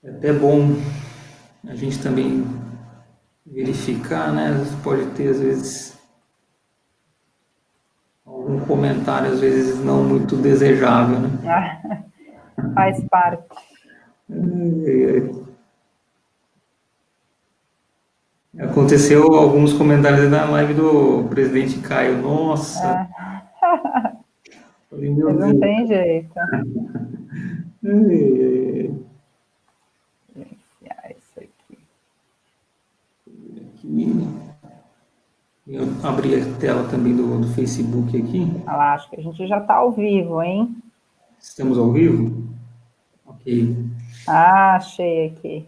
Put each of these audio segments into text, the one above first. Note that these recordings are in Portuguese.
É até bom a gente também verificar, né? Pode ter, às vezes, algum comentário, às vezes, não muito desejável, né? Faz parte. Aconteceu alguns comentários na live do presidente Caio. Nossa, falei, meu Mas não Deus. tem jeito. É isso aqui. Eu abri a tela também do Facebook aqui. Olha lá, acho que a gente já está ao vivo, hein? Estamos ao vivo? Ok. Ah, achei aqui.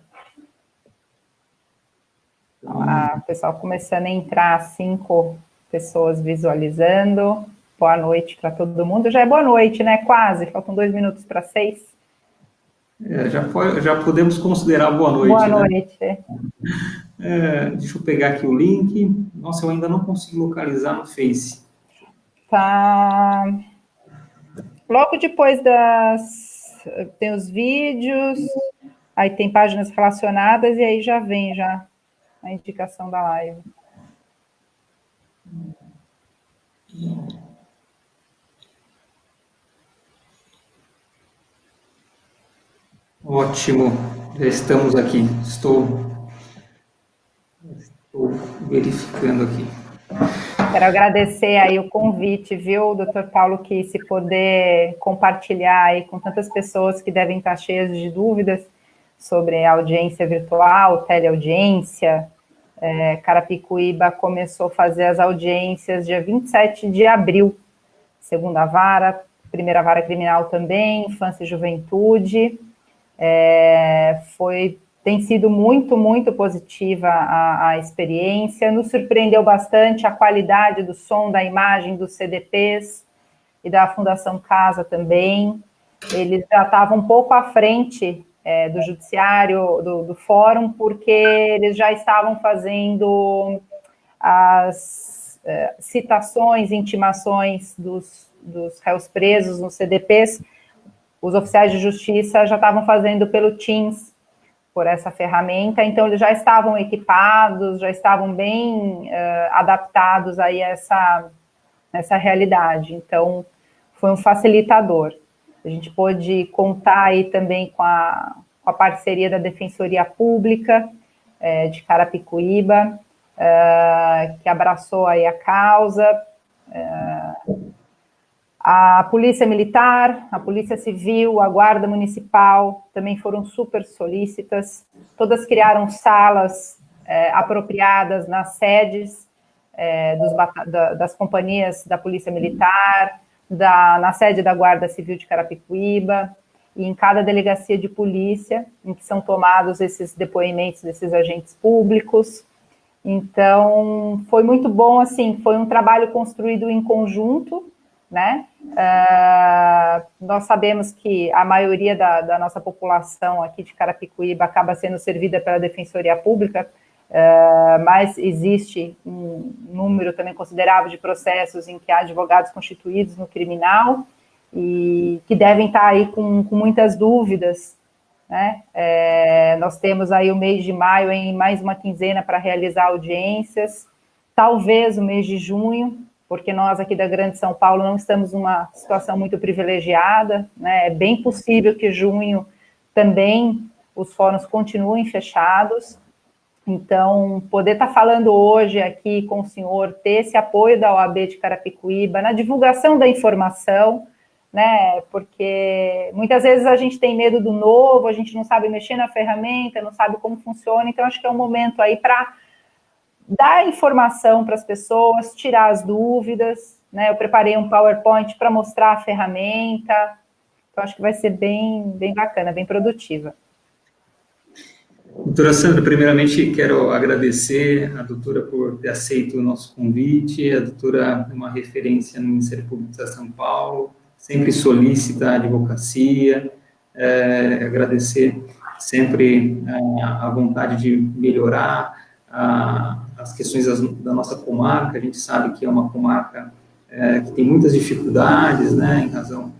Olha Então, lá, o pessoal começando a entrar, 5 pessoas visualizando. Boa noite para todo mundo. Já é boa noite, né? Quase. Faltam 2 minutos para 6. já podemos considerar boa Boa noite, né? noite. Deixa eu pegar aqui o link. Nossa, eu ainda não consigo localizar no Face. Tá. Logo depois tem os vídeos, aí tem páginas relacionadas e aí já vem já a indicação da live. Ótimo, já estamos aqui. Estou verificando aqui. Quero agradecer aí o convite, viu, doutor Paulo, que se poder compartilhar aí com tantas pessoas que devem estar cheias de dúvidas sobre a audiência virtual, teleaudiência. Carapicuíba começou a fazer as audiências dia 27 de abril, segunda vara, primeira vara criminal também, infância e juventude. Tem sido muito, muito positiva a experiência, nos surpreendeu bastante a qualidade do som, da imagem dos CDPs e da Fundação Casa também. Eles já estavam um pouco à frente do judiciário, do fórum, porque eles já estavam fazendo as citações, intimações dos réus presos nos CDPs. Os oficiais de justiça já estavam fazendo pelo Teams, por essa ferramenta, então eles já estavam equipados, já estavam bem adaptados aí a essa realidade. Então, foi um facilitador. A gente pôde contar aí também com a parceria da Defensoria Pública de Carapicuíba, que abraçou aí a causa, a Polícia Militar, a Polícia Civil, a Guarda Municipal também foram super solícitas. Todas criaram salas apropriadas nas sedes das companhias da Polícia Militar, na sede da Guarda Civil de Carapicuíba, e em cada delegacia de polícia, em que são tomados esses depoimentos desses agentes públicos. Então, foi muito bom, assim, foi um trabalho construído em conjunto, né? Nós sabemos que a maioria da nossa população aqui de Carapicuíba acaba sendo servida pela Defensoria Pública, mas existe um número também considerável de processos em que há advogados constituídos no criminal e que devem estar aí com muitas dúvidas, né? Nós temos aí o mês de maio em mais uma quinzena para realizar audiências, talvez o mês de junho, porque nós aqui da Grande São Paulo não estamos numa situação muito privilegiada, né? É bem possível que junho também os fóruns continuem fechados. Então, poder estar falando hoje aqui com o senhor, ter esse apoio da OAB de Carapicuíba na divulgação da informação, né? Porque muitas vezes a gente tem medo do novo, a gente não sabe mexer na ferramenta, não sabe como funciona, então acho que é um momento aí para dar informação para as pessoas, tirar as dúvidas, né? Eu preparei um PowerPoint para mostrar a ferramenta, então acho que vai ser bem, bem bacana, bem produtiva. Doutora Sandra, primeiramente quero agradecer a doutora por ter aceito o nosso convite. A doutora é uma referência no Ministério Público de São Paulo, sempre solicita a advocacia, agradecer sempre a vontade de melhorar as questões da nossa comarca. A gente sabe que é uma comarca que tem muitas dificuldades, né, em razão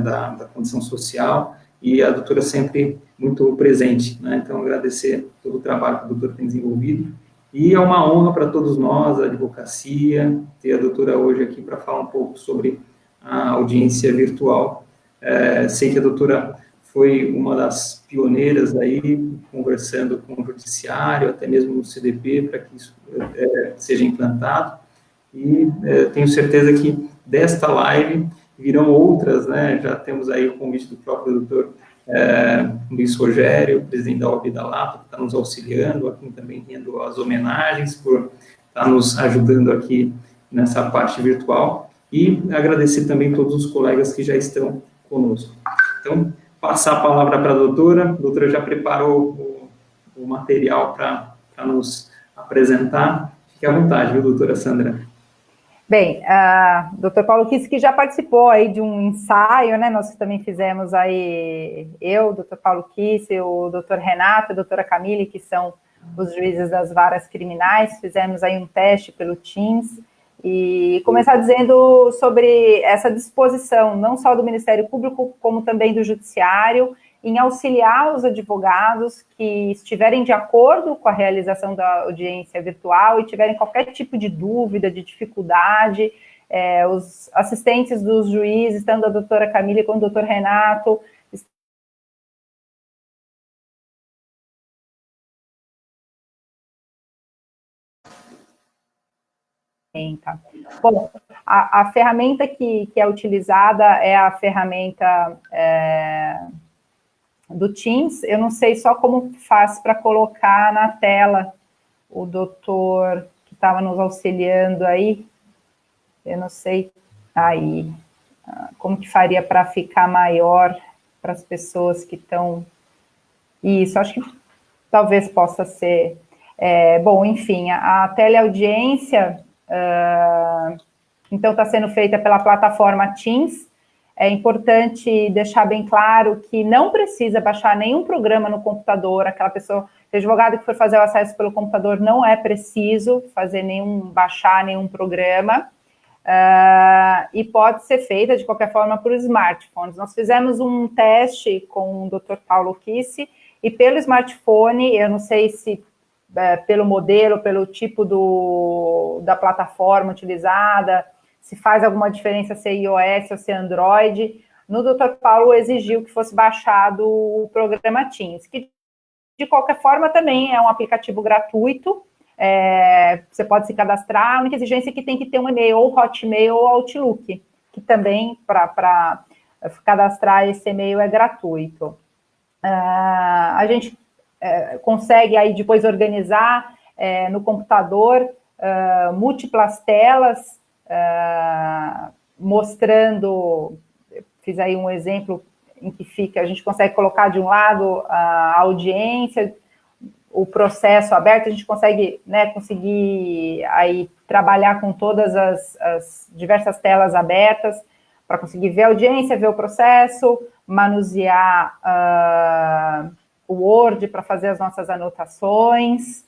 da condição social, e a doutora sempre muito presente, né? Então, agradecer todo o trabalho que a doutora tem desenvolvido, e é uma honra para todos nós, a advocacia, ter a doutora hoje aqui para falar um pouco sobre a audiência virtual. Sei que a doutora foi uma das pioneiras aí, conversando com o judiciário, até mesmo no CDP, para que isso seja implantado, e tenho certeza que desta live virão outras, né? Já temos aí o convite do próprio doutor Luiz Rogério, presidente da OAB da Lapa, que está nos auxiliando, aqui também rendo as homenagens por estar nos ajudando aqui nessa parte virtual, e agradecer também todos os colegas que já estão conosco. Então, passar a palavra para a doutora já preparou o material para nos apresentar. Fique à vontade, viu, doutora Sandra? Bem, Dr. Paulo Kiss, que já participou aí de um ensaio, né? Nós também fizemos aí, eu, Dr. Paulo Kiss, o Dr. Renato e a doutora Camille, que são os juízes das varas criminais, fizemos aí um teste pelo Teams, e começar dizendo sobre essa disposição, não só do Ministério Público, como também do Judiciário, em auxiliar os advogados que estiverem de acordo com a realização da audiência virtual e tiverem qualquer tipo de dúvida, de dificuldade, os assistentes dos juízes, tanto a doutora Camille quanto o doutor Renato, Bom, a ferramenta que é utilizada é a ferramenta do Teams. Eu não sei só como faz para colocar na tela o doutor que estava nos auxiliando aí. Eu não sei aí como que faria para ficar maior para as pessoas que estão... Isso, acho que talvez possa ser... bom, enfim, a teleaudiência... então, está sendo feita pela plataforma Teams. É importante deixar bem claro que não precisa baixar nenhum programa no computador. Aquela pessoa, o advogado que for fazer o acesso pelo computador, não é preciso baixar nenhum programa. E pode ser feita, de qualquer forma, por smartphones. Nós fizemos um teste com o Dr. Paulo Kiss, e pelo smartphone, eu não sei se pelo modelo, pelo tipo da plataforma utilizada, se faz alguma diferença se é iOS ou se é Android. No Dr. Paulo exigiu que fosse baixado o programa Teams, que de qualquer forma também é um aplicativo gratuito, você pode se cadastrar, a única exigência é que tem que ter um e-mail, ou Hotmail ou Outlook, que também para cadastrar esse e-mail é gratuito. A gente consegue aí depois organizar no computador múltiplas telas, mostrando, fiz aí um exemplo em que a gente consegue colocar de um lado a audiência, o processo aberto, a gente consegue, né, conseguir aí trabalhar com todas as diversas telas abertas, para conseguir ver a audiência, ver o processo, manusear o Word para fazer as nossas anotações.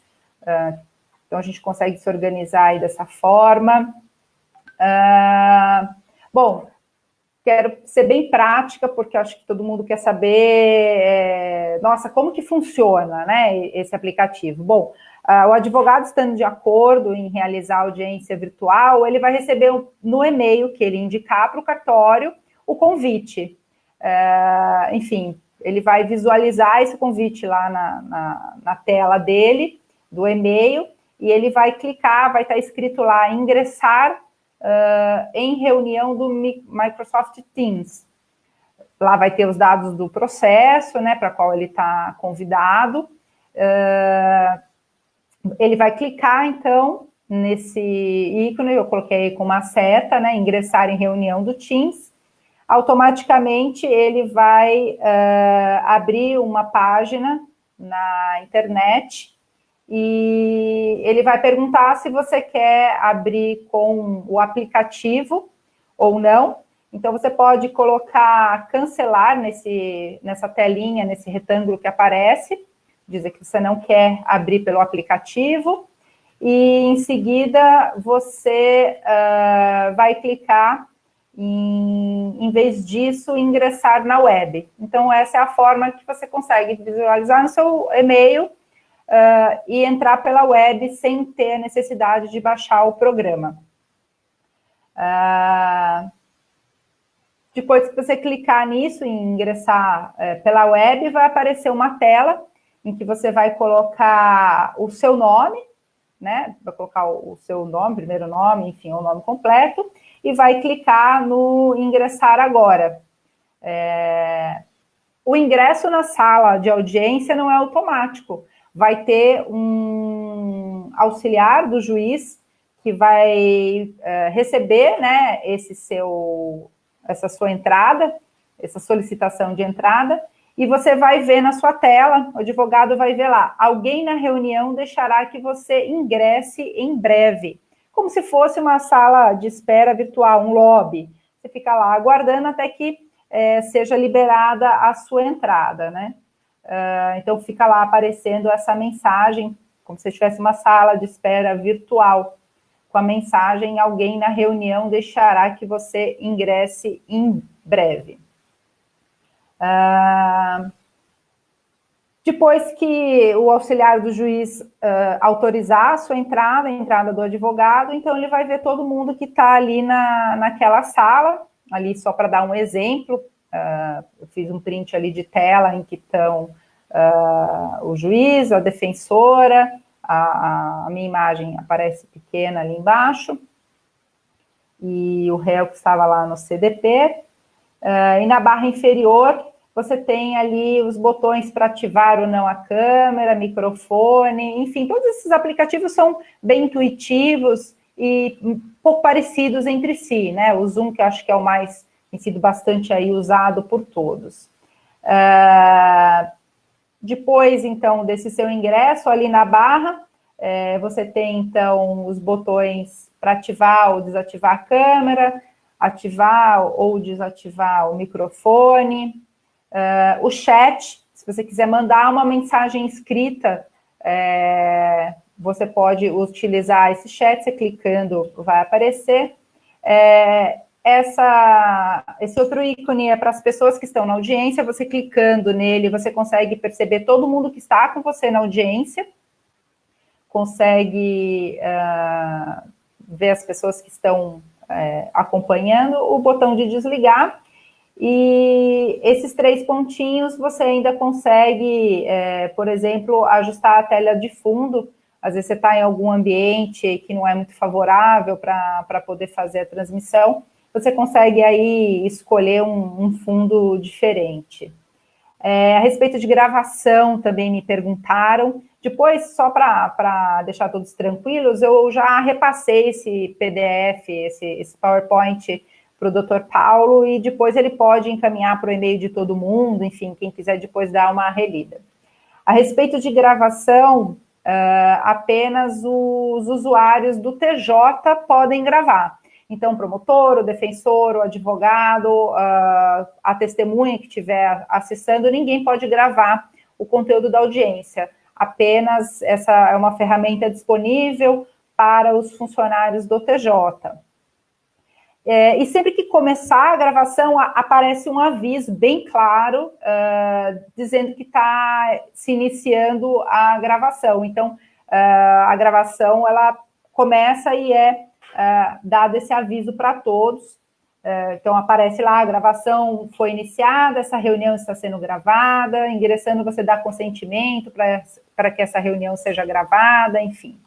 Então, a gente consegue se organizar aí dessa forma. Bom, quero ser bem prática, porque acho que todo mundo quer saber, nossa, como que funciona, né, esse aplicativo? Bom, o advogado estando de acordo em realizar a audiência virtual, ele vai receber no e-mail que ele indicar para o cartório o convite. Enfim, ele vai visualizar esse convite lá na tela dele, do e-mail, e ele vai clicar, vai estar escrito lá, ingressar em reunião do Microsoft Teams. Lá vai ter os dados do processo, né, para qual ele está convidado. Ele vai clicar, então, nesse ícone, eu coloquei com uma seta, né, ingressar em reunião do Teams. Automaticamente ele vai abrir uma página na internet e ele vai perguntar se você quer abrir com o aplicativo ou não. Então, você pode colocar cancelar nessa telinha, nesse retângulo que aparece, dizer que você não quer abrir pelo aplicativo, e em seguida você vai clicar em vez disso, ingressar na web. Então, essa é a forma que você consegue visualizar no seu e-mail e entrar pela web sem ter a necessidade de baixar o programa. Depois que você clicar nisso e ingressar pela web, vai aparecer uma tela em que você vai colocar o seu nome, né? Vai colocar o seu nome, primeiro nome, enfim, o nome completo, e vai clicar no ingressar agora. O ingresso na sala de audiência não é automático. Vai ter um auxiliar do juiz que vai receber, né, essa sua entrada, essa solicitação de entrada, e você vai ver na sua tela, o advogado vai ver lá, alguém na reunião deixará que você ingresse em breve, como se fosse uma sala de espera virtual, um lobby. Você fica lá aguardando até que seja liberada a sua entrada, né? Então, fica lá aparecendo essa mensagem, como se tivesse uma sala de espera virtual, com a mensagem, alguém na reunião deixará que você ingresse em breve. Depois que o auxiliar do juiz autorizar a sua entrada, a entrada do advogado, então ele vai ver todo mundo que está ali naquela sala, ali só para dar um exemplo, eu fiz um print ali de tela em que estão o juiz, a defensora, a minha imagem aparece pequena ali embaixo, e o réu que estava lá no CDP, e na barra inferior você tem ali os botões para ativar ou não a câmera, microfone, enfim, todos esses aplicativos são bem intuitivos e um pouco parecidos entre si, né? O Zoom, que eu acho que é o mais, tem sido bastante aí usado por todos. Depois, então, desse seu ingresso ali na barra, você tem, então, os botões para ativar ou desativar a câmera, ativar ou desativar o microfone, o chat, se você quiser mandar uma mensagem escrita, você pode utilizar esse chat, você clicando vai aparecer. Esse outro ícone é para as pessoas que estão na audiência, você clicando nele, você consegue perceber todo mundo que está com você na audiência, consegue ver as pessoas que estão acompanhando, o botão de desligar, e esses 3 pontinhos você ainda consegue, por exemplo, ajustar a tela de fundo. Às vezes você está em algum ambiente que não é muito favorável para poder fazer a transmissão, você consegue aí escolher um fundo diferente. A respeito de gravação, também me perguntaram. Depois, só para deixar todos tranquilos, eu já repassei esse PDF, esse PowerPoint para o Dr. Paulo, e depois ele pode encaminhar para o e-mail de todo mundo, enfim, quem quiser depois dar uma relida. A respeito de gravação, apenas os usuários do TJ podem gravar. Então, o promotor, o defensor, o advogado, a testemunha que estiver acessando, ninguém pode gravar o conteúdo da audiência. Apenas essa é uma ferramenta disponível para os funcionários do TJ. E sempre que começar a gravação, aparece um aviso bem claro, dizendo que está se iniciando a gravação. Então, a gravação, ela começa e dado esse aviso para todos. Então, aparece lá, a gravação foi iniciada, essa reunião está sendo gravada, ingressando você dá consentimento para que essa reunião seja gravada, enfim.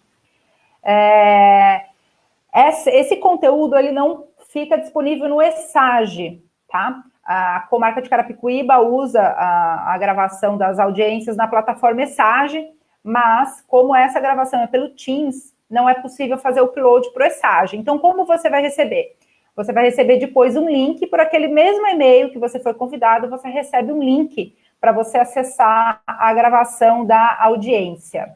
Esse conteúdo, ele não fica disponível no ESAGE, tá? A comarca de Carapicuíba usa a gravação das audiências na plataforma ESAGE, mas como essa gravação é pelo Teams, não é possível fazer o upload para o ESAGE. Então, como você vai receber? Você vai receber depois um link por aquele mesmo e-mail que você foi convidado, você recebe um link para você acessar a gravação da audiência.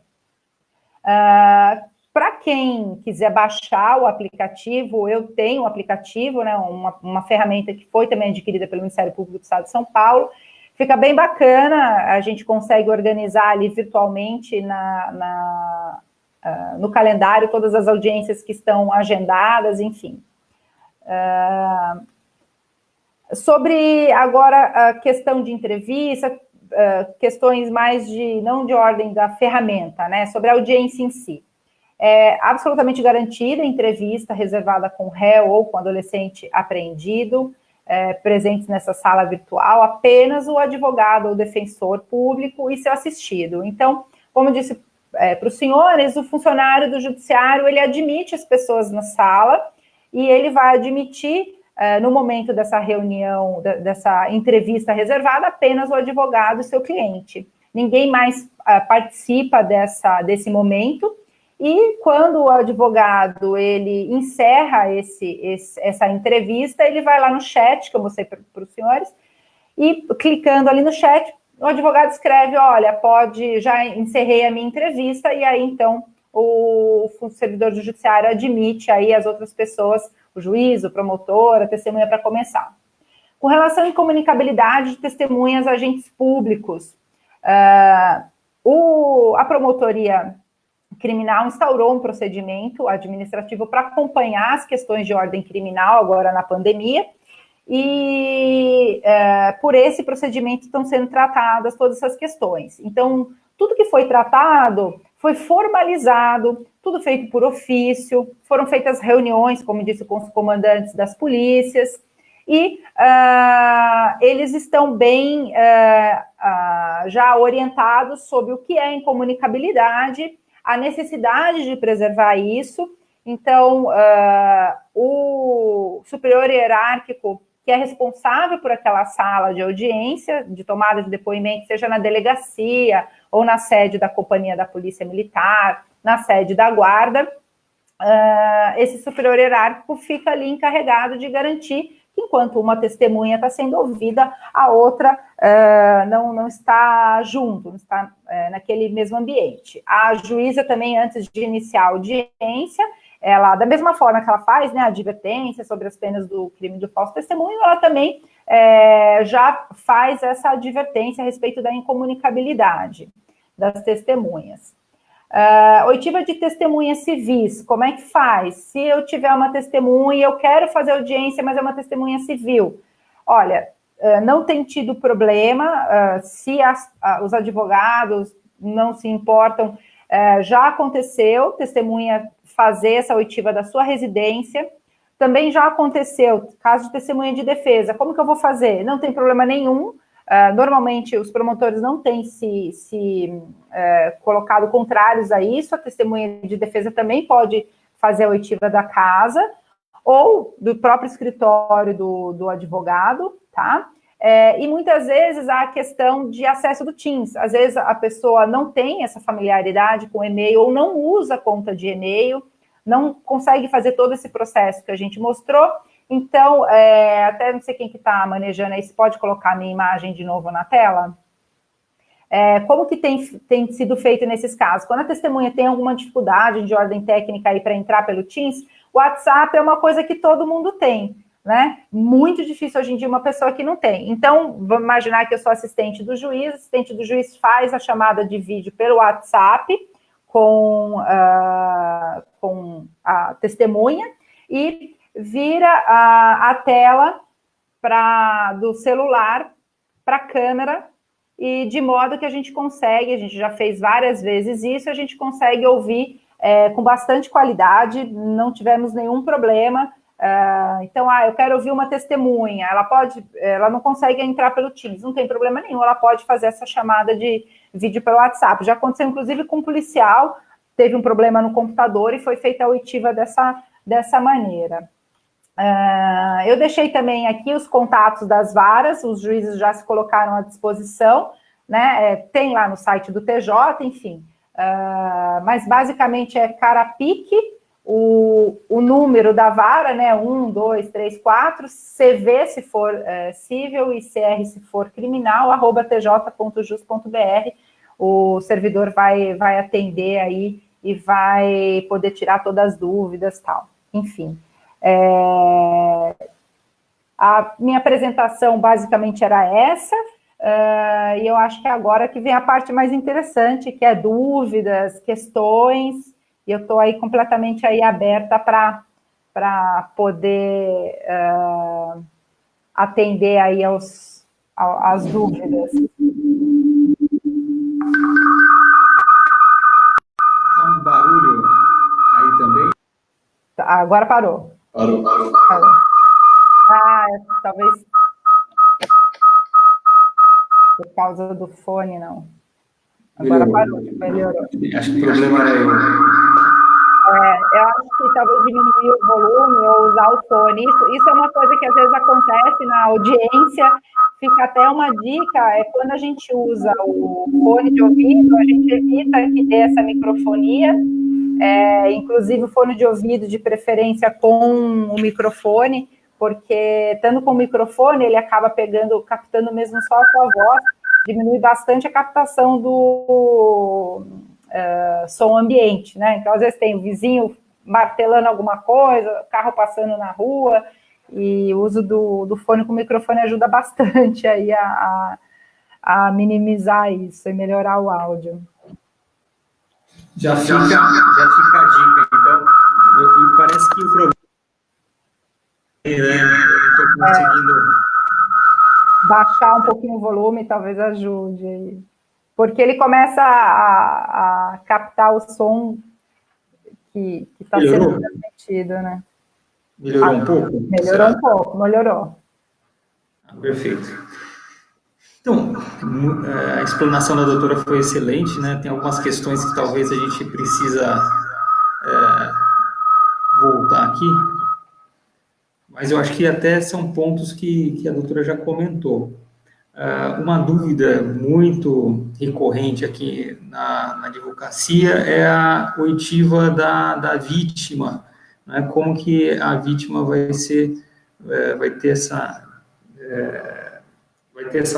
Para quem quiser baixar o aplicativo, eu tenho um aplicativo, né, uma ferramenta que foi também adquirida pelo Ministério Público do Estado de São Paulo. Fica bem bacana, a gente consegue organizar ali virtualmente no calendário todas as audiências que estão agendadas, enfim. Sobre, agora, a questão de entrevista, questões mais não de ordem da ferramenta, né? Sobre a audiência em si. É absolutamente garantida a entrevista reservada com réu ou com adolescente apreendido, presentes nessa sala virtual, apenas o advogado ou defensor público e seu assistido. Então, como eu disse para os senhores, o funcionário do judiciário, ele admite as pessoas na sala e ele vai admitir, no momento dessa reunião, dessa entrevista reservada, apenas o advogado e seu cliente. Ninguém mais participa desse momento. E quando o advogado ele encerra essa entrevista, ele vai lá no chat, que eu mostrei para os senhores, e clicando ali no chat, o advogado escreve, olha, já encerrei a minha entrevista, e aí, então, o servidor do judiciário admite aí as outras pessoas, o juiz, o promotor, a testemunha para começar. Com relação à incomunicabilidade de testemunhas, agentes públicos, a promotoria criminal instaurou um procedimento administrativo para acompanhar as questões de ordem criminal agora na pandemia, e por esse procedimento estão sendo tratadas todas essas questões. Então, tudo que foi tratado foi formalizado, tudo feito por ofício, foram feitas reuniões, como disse, com os comandantes das polícias, e eles estão bem já orientados sobre o que é incomunicabilidade, a necessidade de preservar isso. Então, o superior hierárquico, que é responsável por aquela sala de audiência, de tomada de depoimento, seja na delegacia ou na sede da companhia da Polícia Militar, na sede da Guarda, esse superior hierárquico fica ali encarregado de garantir que, enquanto uma testemunha está sendo ouvida, a outra não está junto, não está naquele mesmo ambiente. A juíza também, antes de iniciar a audiência, ela, da mesma forma que ela faz, né, a advertência sobre as penas do crime do falso testemunho, ela também já faz essa advertência a respeito da incomunicabilidade das testemunhas. Oitiva de testemunhas civis, como é que faz? Se eu tiver uma testemunha e eu quero fazer audiência, mas é uma testemunha civil, olha, não tem tido problema, se os advogados não se importam, já aconteceu, testemunha fazer essa oitiva da sua residência, também já aconteceu, caso de testemunha de defesa, como que eu vou fazer? Não tem problema nenhum, normalmente os promotores não têm se colocado contrários a isso, a testemunha de defesa também pode fazer a oitiva da casa, ou do próprio escritório do advogado, tá? E muitas vezes há a questão de acesso do Teams. Às vezes a pessoa não tem essa familiaridade com e-mail ou não usa conta de e-mail, não consegue fazer todo esse processo que a gente mostrou. Então, até não sei quem que está manejando aí, se pode colocar a minha imagem de novo na tela? Como que tem sido feito nesses casos? Quando a testemunha tem alguma dificuldade de ordem técnica aí para entrar pelo Teams, o WhatsApp é uma coisa que todo mundo tem, né? Muito difícil hoje em dia uma pessoa que não tem. Então, vamos imaginar que eu sou assistente do juiz, o assistente do juiz faz a chamada de vídeo pelo WhatsApp com a testemunha e vira a tela do celular para a câmera, e de modo que a gente já fez várias vezes isso, a gente consegue ouvir com bastante qualidade, não tivemos nenhum problema. Então, eu quero ouvir uma testemunha, ela não consegue entrar pelo Teams, não tem problema nenhum, ela pode fazer essa chamada de vídeo pelo WhatsApp. Já aconteceu, inclusive, com um policial, teve um problema no computador e foi feita a oitiva dessa maneira. Eu deixei também aqui os contatos das varas, os juízes já se colocaram à disposição, né? Tem lá no site do TJ, enfim. Mas basicamente é Carapique, o número da vara, né? 1, 2, 3, 4, CV se for civil e CR se for criminal, @tj.jus.br. O servidor vai atender aí e vai poder tirar todas as dúvidas, tal. Enfim. A minha apresentação basicamente era essa, e eu acho que agora que vem a parte mais interessante, que é dúvidas, questões, e eu estou aí completamente aí aberta para poder atender aí às dúvidas. Tá um barulho aí também? Agora parou. Parou. Talvez por causa do fone, não. Agora parou, melhorou. Acho que o problema era eu. Eu acho que talvez diminuir o volume ou usar o fone. Isso é uma coisa que às vezes acontece na audiência. Fica até uma dica, quando a gente usa o fone de ouvido, a gente evita que dê essa microfonia, inclusive o fone de ouvido de preferência com o microfone, porque estando com o microfone, ele acaba captando mesmo só a sua voz, diminui bastante a captação do som ambiente, né? Então, às vezes tem o vizinho martelando alguma coisa, carro passando na rua, e o uso do fone com microfone ajuda bastante aí a minimizar isso e melhorar o áudio. Já fica a dica, então. E parece que o problema eu não estou conseguindo baixar um pouquinho o volume, talvez ajude aí. Porque ele começa a captar o som que está sendo transmitido, né? Melhorou um pouco? Melhorou um pouco, melhorou. Perfeito. Então, a explanação da doutora foi excelente, né? Tem algumas questões que talvez a gente precisa voltar aqui, mas eu acho que até são pontos que a doutora já comentou. Uma dúvida muito recorrente aqui na advocacia é a oitiva da vítima, né? Como que a vítima vai ter essa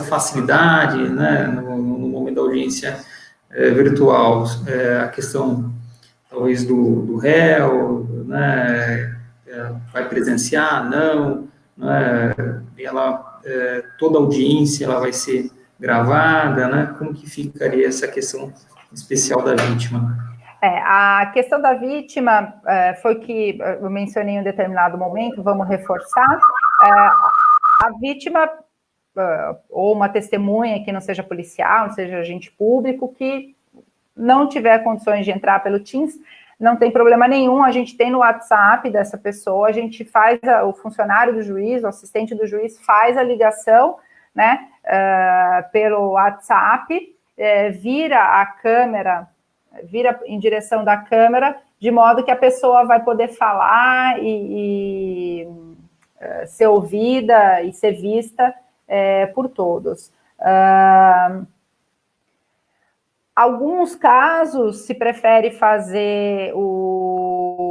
facilidade, né, no momento da audiência virtual, a questão talvez do réu, né, vai presenciar, não, né, toda audiência ela vai ser gravada, né, como que ficaria essa questão especial da vítima? A questão da vítima foi que eu mencionei em um determinado momento, vamos reforçar, a vítima ou uma testemunha que não seja policial, não seja agente público, que não tiver condições de entrar pelo Teams, não tem problema nenhum, a gente tem no WhatsApp dessa pessoa, a gente faz, o funcionário do juiz, o assistente do juiz faz a ligação, né, pelo WhatsApp, vira a câmera, vira em direção da câmera, de modo que a pessoa vai poder falar e ser ouvida e ser vista por todos. Alguns casos se prefere fazer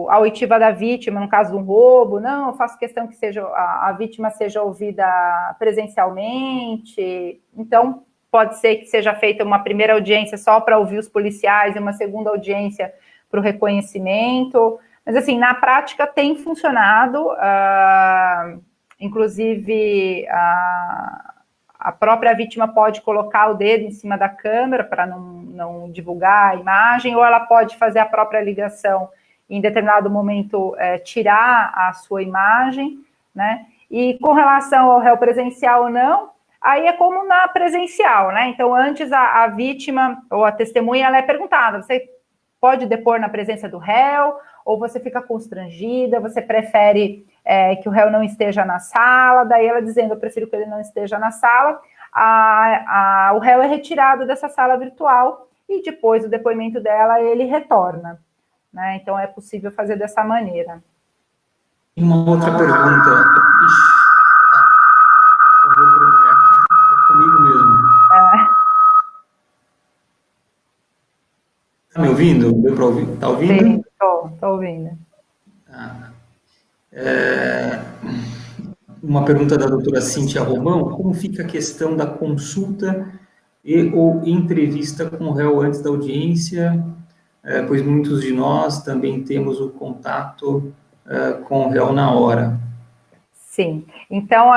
a oitiva da vítima, no caso de um roubo, não, eu faço questão que a vítima seja ouvida presencialmente, então pode ser que seja feita uma primeira audiência só para ouvir os policiais e uma segunda audiência para o reconhecimento, mas assim, na prática tem funcionado, inclusive a própria vítima pode colocar o dedo em cima da câmera para não divulgar a imagem, ou ela pode fazer a própria ligação e, em determinado momento, tirar a sua imagem, né? E com relação ao réu presencial ou não, aí é como na presencial, né? Então, antes a vítima ou a testemunha, ela é perguntada, você pode depor na presença do réu, ou você fica constrangida, você prefere que o réu não esteja na sala, daí ela dizendo, eu prefiro que ele não esteja na sala, o réu é retirado dessa sala virtual e depois do depoimento dela, ele retorna, né? Então, é possível fazer dessa maneira. Uma outra pergunta. É comigo mesmo. Está me ouvindo? Deu para ouvir? Está ouvindo? Sim, estou ouvindo. Uma pergunta da doutora Cíntia Romão, como fica a questão da consulta ou entrevista com o réu antes da audiência, pois muitos de nós também temos o contato com o réu na hora. Sim, então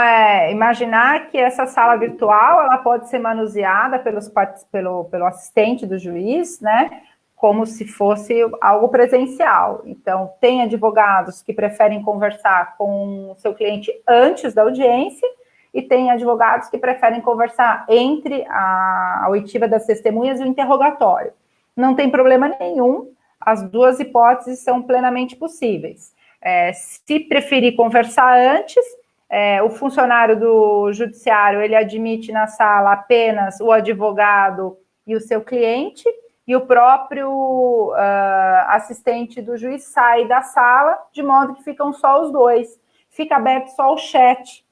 imaginar que essa sala virtual ela pode ser manuseada pelo assistente do juiz, né? Como se fosse algo presencial. Então, tem advogados que preferem conversar com o seu cliente antes da audiência e tem advogados que preferem conversar entre a oitiva das testemunhas e o interrogatório. Não tem problema nenhum, as duas hipóteses são plenamente possíveis. Se preferir conversar antes, o funcionário do judiciário, ele admite na sala apenas o advogado e o seu cliente, e o próprio assistente do juiz sai da sala, de modo que ficam só os dois. Fica aberto só o chat.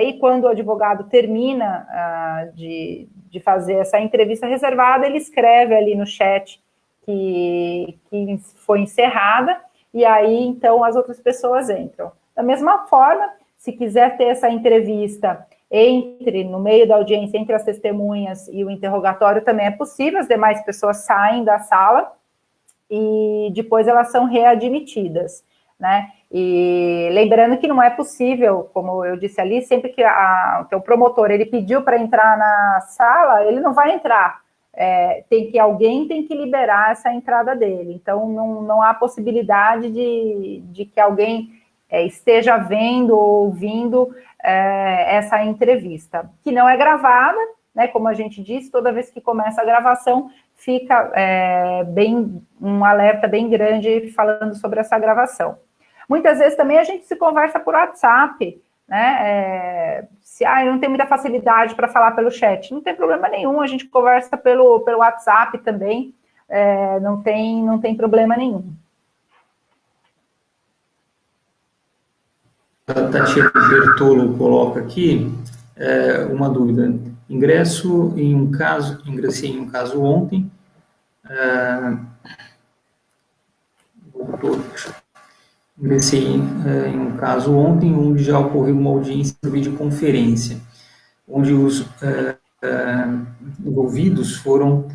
E quando o advogado termina de fazer essa entrevista reservada, ele escreve ali no chat que foi encerrada, e aí, então, as outras pessoas entram. Da mesma forma, se quiser ter essa entrevista no meio da audiência, entre as testemunhas e o interrogatório, também é possível, as demais pessoas saem da sala e depois elas são readmitidas, né? E lembrando que não é possível, como eu disse ali, sempre que o promotor ele pediu para entrar na sala, ele não vai entrar. Alguém tem que liberar essa entrada dele. Então, não há possibilidade de que alguém esteja vendo ou ouvindo essa entrevista, que não é gravada, né? Como a gente disse, toda vez que começa a gravação, fica um alerta bem grande falando sobre essa gravação. Muitas vezes também a gente se conversa por WhatsApp, né? Se eu não tenho muita facilidade para falar pelo chat, não tem problema nenhum, a gente conversa pelo WhatsApp também, não tem problema nenhum. A Tatiana Bertolo coloca aqui uma dúvida. Ingressei em um caso ontem, onde já ocorreu uma audiência por videoconferência, onde os envolvidos foram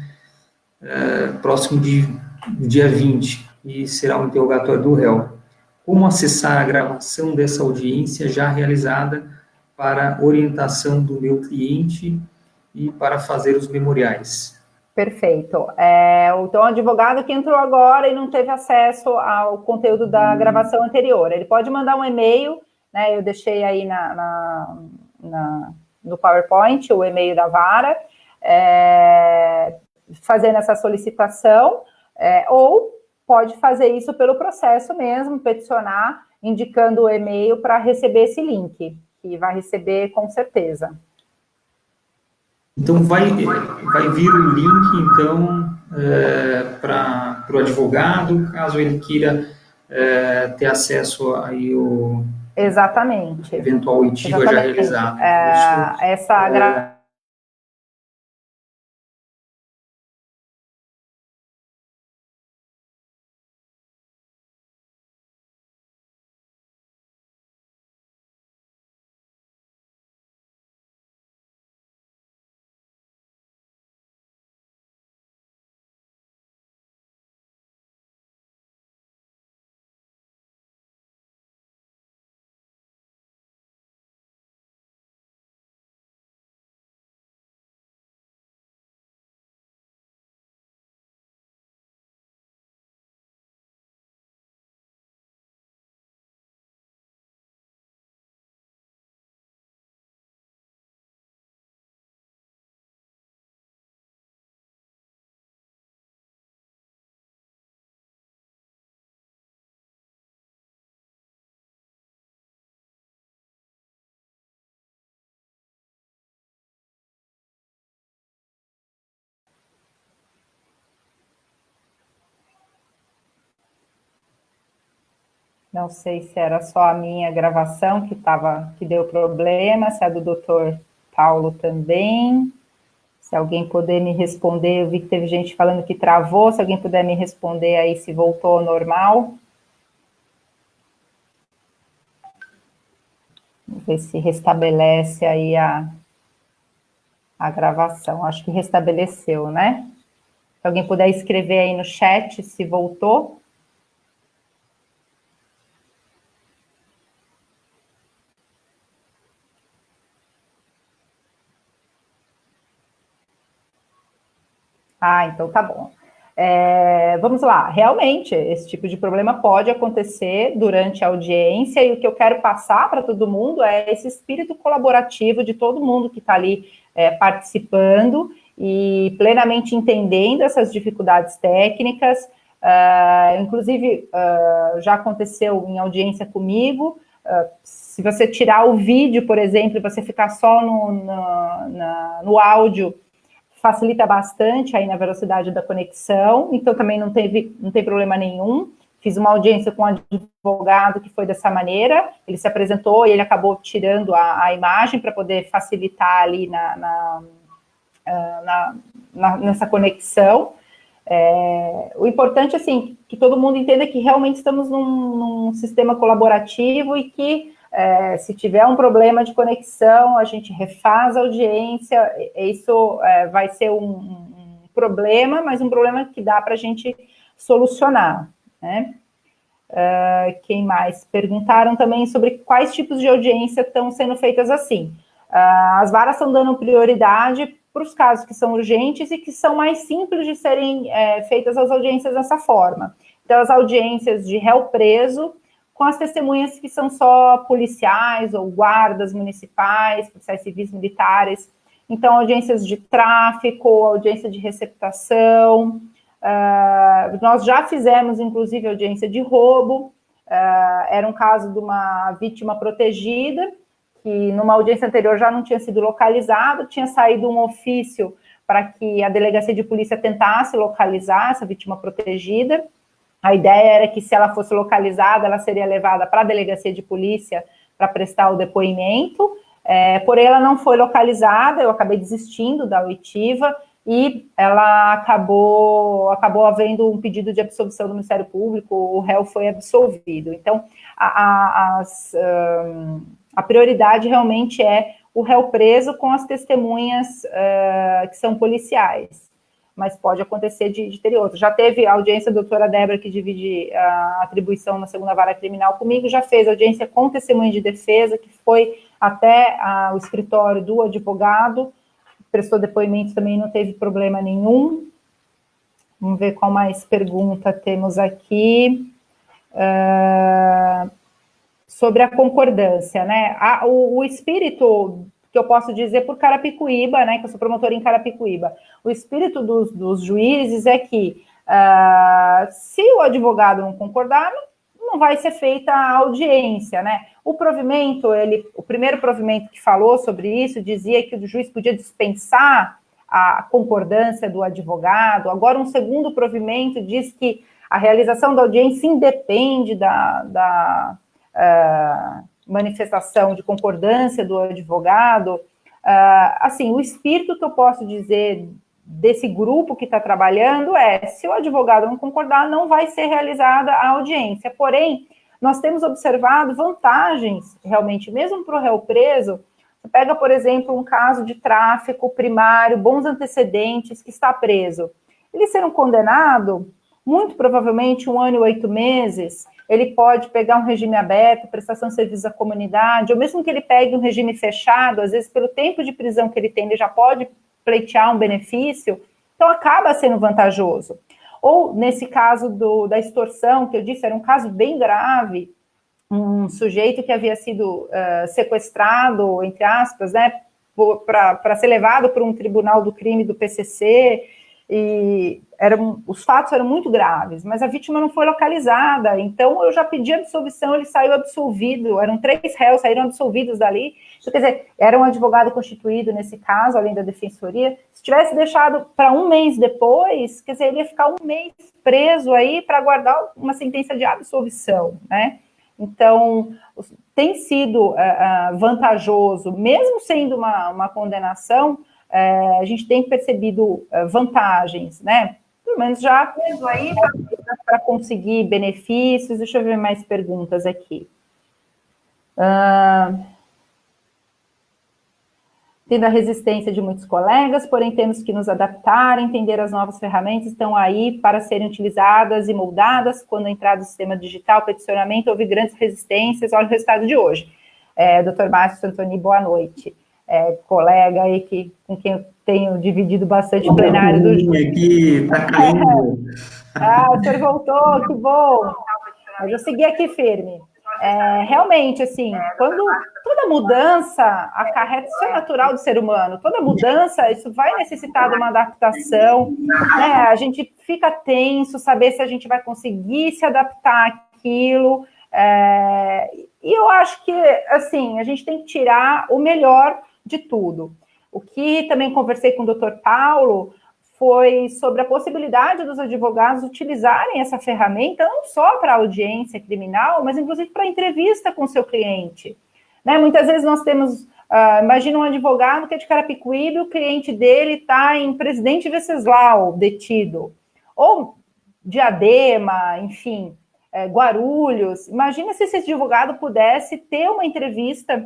próximo do dia 20, e será o interrogatório do réu. Como acessar a gravação dessa audiência já realizada para orientação do meu cliente e para fazer os memoriais? Perfeito. Então, o advogado que entrou agora e não teve acesso ao conteúdo da gravação anterior, ele pode mandar um e-mail, né? Eu deixei aí no PowerPoint o e-mail da vara, fazendo essa solicitação, ou pode fazer isso pelo processo mesmo, peticionar, indicando o e-mail para receber esse link, que vai receber com certeza. Então, vai vir o link, então, para o advogado, caso ele queira ter acesso aí o Exatamente. Eventual oitiva já realizado. Essa Não sei se era só a minha gravação que deu problema, se a do doutor Paulo também. Se alguém puder me responder, eu vi que teve gente falando que travou, se alguém puder me responder aí se voltou ao normal. Vamos ver se restabelece aí a gravação. Acho que restabeleceu, né? Se alguém puder escrever aí no chat se voltou. Então tá bom. Vamos lá, realmente, esse tipo de problema pode acontecer durante a audiência, e o que eu quero passar para todo mundo é esse espírito colaborativo de todo mundo que está ali participando e plenamente entendendo essas dificuldades técnicas. Inclusive, já aconteceu em audiência comigo, se você tirar o vídeo, por exemplo, e você ficar só no áudio, facilita bastante aí na velocidade da conexão, então também não tem problema nenhum. Fiz uma audiência com um advogado que foi dessa maneira, ele se apresentou e ele acabou tirando a imagem para poder facilitar ali nessa conexão. O importante, assim, que todo mundo entenda que realmente estamos num sistema colaborativo e que se tiver um problema de conexão, a gente refaz a audiência. Isso vai ser um problema, mas um problema que dá para a gente solucionar, né? Quem mais? Perguntaram também sobre quais tipos de audiência estão sendo feitas assim. As varas estão dando prioridade para os casos que são urgentes e que são mais simples de serem feitas as audiências dessa forma. Então, as audiências de réu preso, com as testemunhas que são só policiais ou guardas municipais, policiais civis militares. Então, audiências de tráfico, audiência de receptação. Nós já fizemos, inclusive, audiência de roubo. Era um caso de uma vítima protegida, que numa audiência anterior já não tinha sido localizado, tinha saído um ofício para que a delegacia de polícia tentasse localizar essa vítima protegida. A ideia era que, se ela fosse localizada, ela seria levada para a delegacia de polícia para prestar o depoimento, porém ela não foi localizada, eu acabei desistindo da oitiva, e ela acabou havendo um pedido de absolvição do Ministério Público, o réu foi absolvido. Então, a prioridade realmente é o réu preso com as testemunhas que são policiais, mas pode acontecer de ter outro. Já teve a audiência da doutora Débora, que divide a atribuição na segunda vara criminal comigo, já fez audiência com testemunha de defesa, que foi até o escritório do advogado, prestou depoimento também, não teve problema nenhum. Vamos ver qual mais pergunta temos aqui. Sobre a concordância, né? O espírito, que eu posso dizer por Carapicuíba, né, que eu sou promotora em Carapicuíba, o espírito dos juízes é que, se o advogado não concordar, não vai ser feita a audiência, né? O primeiro provimento que falou sobre isso dizia que o juiz podia dispensar a concordância do advogado. Agora, um segundo provimento diz que a realização da audiência independe da manifestação de concordância do advogado. Assim, o espírito que eu posso dizer desse grupo que está trabalhando se o advogado não concordar, não vai ser realizada a audiência. Porém, nós temos observado vantagens, realmente, mesmo para o réu preso. Você pega, por exemplo, um caso de tráfico primário, bons antecedentes, que está preso. Ele sendo condenado, muito provavelmente 1 ano e 8 meses, ele pode pegar um regime aberto, prestação de serviço à comunidade, ou mesmo que ele pegue um regime fechado, às vezes pelo tempo de prisão que ele tem, ele já pode pleitear um benefício, então acaba sendo vantajoso. Ou nesse caso da extorsão, que eu disse, era um caso bem grave, um sujeito que havia sido sequestrado, entre aspas, né, para ser levado para um tribunal do crime do PCC, e os fatos eram muito graves, mas a vítima não foi localizada, então eu já pedi absolvição, ele saiu absolvido, eram 3 réus, saíram absolvidos dali. Então, quer dizer, era um advogado constituído nesse caso, além da defensoria. Se tivesse deixado para 1 mês depois, quer dizer, ele ia ficar 1 mês preso aí para aguardar uma sentença de absolvição, né? Então, tem sido vantajoso, mesmo sendo uma condenação, a gente tem percebido vantagens, né? Pelo menos já aí para conseguir benefícios. Deixa eu ver mais perguntas aqui. Tendo a resistência de muitos colegas, porém temos que nos adaptar, entender as novas ferramentas estão aí para serem utilizadas e moldadas. Quando entrar no sistema digital, peticionamento, houve grandes resistências. Olha o resultado de hoje. Dr. Márcio Santoni, boa noite. colega aí com quem eu tenho dividido bastante plenário do juiz. Aqui, tá caindo. O senhor voltou, que bom. Mas eu segui aqui firme. Realmente, assim, quando toda mudança acarreta, isso é natural do ser humano, toda mudança, isso vai necessitar de uma adaptação, né? A gente fica tenso, saber se a gente vai conseguir se adaptar àquilo, e eu acho que, assim, a gente tem que tirar o melhor de tudo. O que também conversei com o doutor Paulo foi sobre a possibilidade dos advogados utilizarem essa ferramenta não só para audiência criminal, mas inclusive para entrevista com o seu cliente. Né? Muitas vezes nós temos, imagina um advogado que é de Carapicuíba, o cliente dele está em Presidente Venceslau, detido, ou Diadema, enfim, Guarulhos. Imagina se esse advogado pudesse ter uma entrevista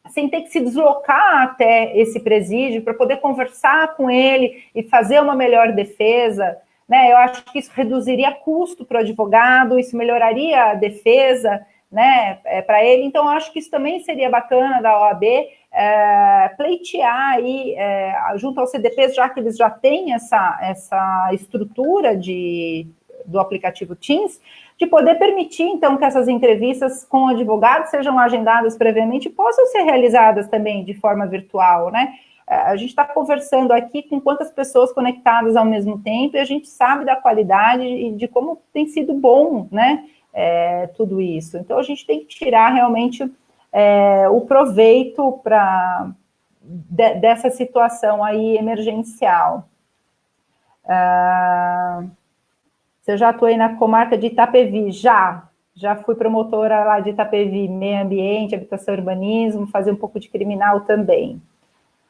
sem ter que se deslocar até esse presídio para poder conversar com ele e fazer uma melhor defesa, né? Eu acho que isso reduziria custo para o advogado, isso melhoraria a defesa, né, para ele. Então, eu acho que isso também seria bacana da OAB pleitear aí, junto ao CDPs, já que eles já têm essa estrutura do aplicativo Teams, de poder permitir, então, que essas entrevistas com advogados sejam agendadas previamente e possam ser realizadas também de forma virtual, né? A gente está conversando aqui com quantas pessoas conectadas ao mesmo tempo e a gente sabe da qualidade e de como tem sido bom, né, tudo isso. Então, a gente tem que tirar realmente o proveito dessa situação aí emergencial. Se eu já atuei na comarca de Itapevi, já fui promotora lá de Itapevi, meio ambiente, habitação e urbanismo, fazer um pouco de criminal também.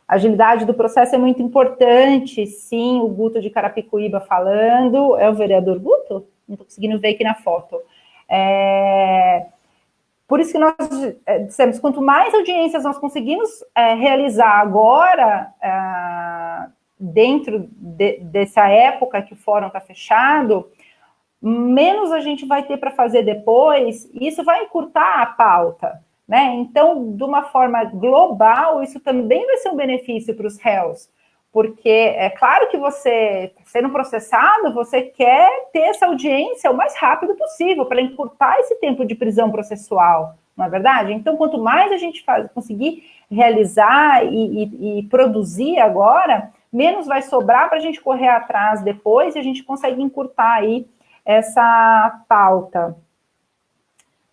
A agilidade do processo é muito importante, sim, o Guto de Carapicuíba falando, é o vereador Guto? Não estou conseguindo ver aqui na foto. Por isso que nós dissemos, quanto mais audiências nós conseguimos realizar agora, dentro dessa época que o fórum está fechado, menos a gente vai ter para fazer depois, e isso vai encurtar a pauta, né? Então, de uma forma global, isso também vai ser um benefício para os réus, porque é claro que você, sendo processado, você quer ter essa audiência o mais rápido possível, para encurtar esse tempo de prisão processual, não é verdade? Então, quanto mais a gente conseguir realizar e produzir agora, menos vai sobrar para a gente correr atrás depois, e a gente consegue encurtar aí essa pauta.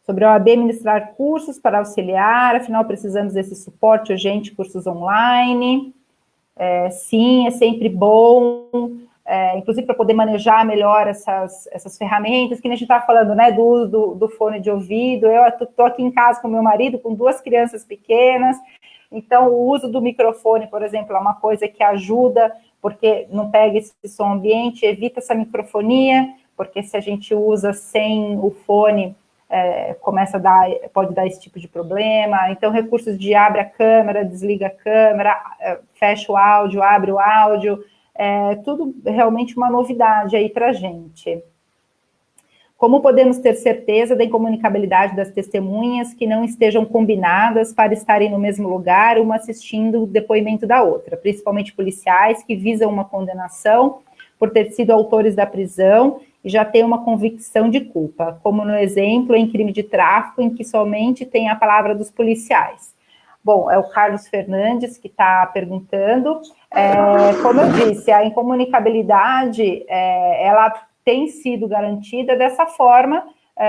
Sobre a OAB ministrar cursos para auxiliar, afinal precisamos desse suporte urgente, cursos online. Sim, é sempre bom, inclusive para poder manejar melhor essas ferramentas, que a gente estava falando, né, do uso do fone de ouvido. Eu estou aqui em casa com meu marido, com 2 crianças pequenas, então o uso do microfone, por exemplo, é uma coisa que ajuda, porque não pega esse som ambiente, evita essa microfonia, porque se a gente usa sem o fone, pode dar esse tipo de problema. Então, recursos de abre a câmera, desliga a câmera, fecha o áudio, abre o áudio, tudo realmente uma novidade aí para a gente. Como podemos ter certeza da incomunicabilidade das testemunhas que não estejam combinadas para estarem no mesmo lugar, uma assistindo o depoimento da outra, principalmente policiais que visam uma condenação por ter sido autores da prisão e já tem uma convicção de culpa, como no exemplo em crime de tráfico, em que somente tem a palavra dos policiais. Bom, é o Carlos Fernandes que está perguntando. Como eu disse, a incomunicabilidade, ela tem sido garantida dessa forma.